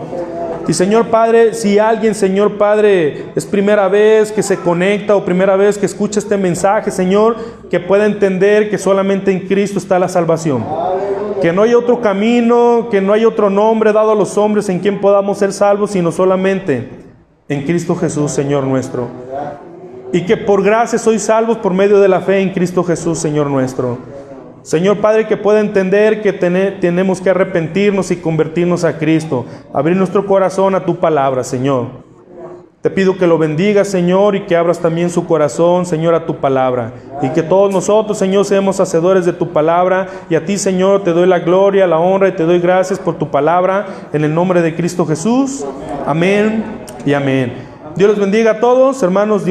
Y, Señor Padre, si alguien, Señor Padre, es primera vez que se conecta o primera vez que escucha este mensaje, Señor, que pueda entender que solamente en Cristo está la salvación. Que no hay otro camino, que no hay otro nombre dado a los hombres en quien podamos ser salvos, sino solamente en Cristo Jesús, Señor nuestro. Y que por gracia sois salvos por medio de la fe en Cristo Jesús, Señor nuestro. Señor Padre, que pueda entender que tenemos que arrepentirnos y convertirnos a Cristo, abrir nuestro corazón a tu palabra, Señor. Te pido que lo bendigas, Señor, y que abras también su corazón, Señor, a tu palabra. Y que todos nosotros, Señor, seamos hacedores de tu palabra. Y a ti, Señor, te doy la gloria, la honra y te doy gracias por tu palabra. En el nombre de Cristo Jesús. Amén y amén. Dios los bendiga a todos, hermanos. Dios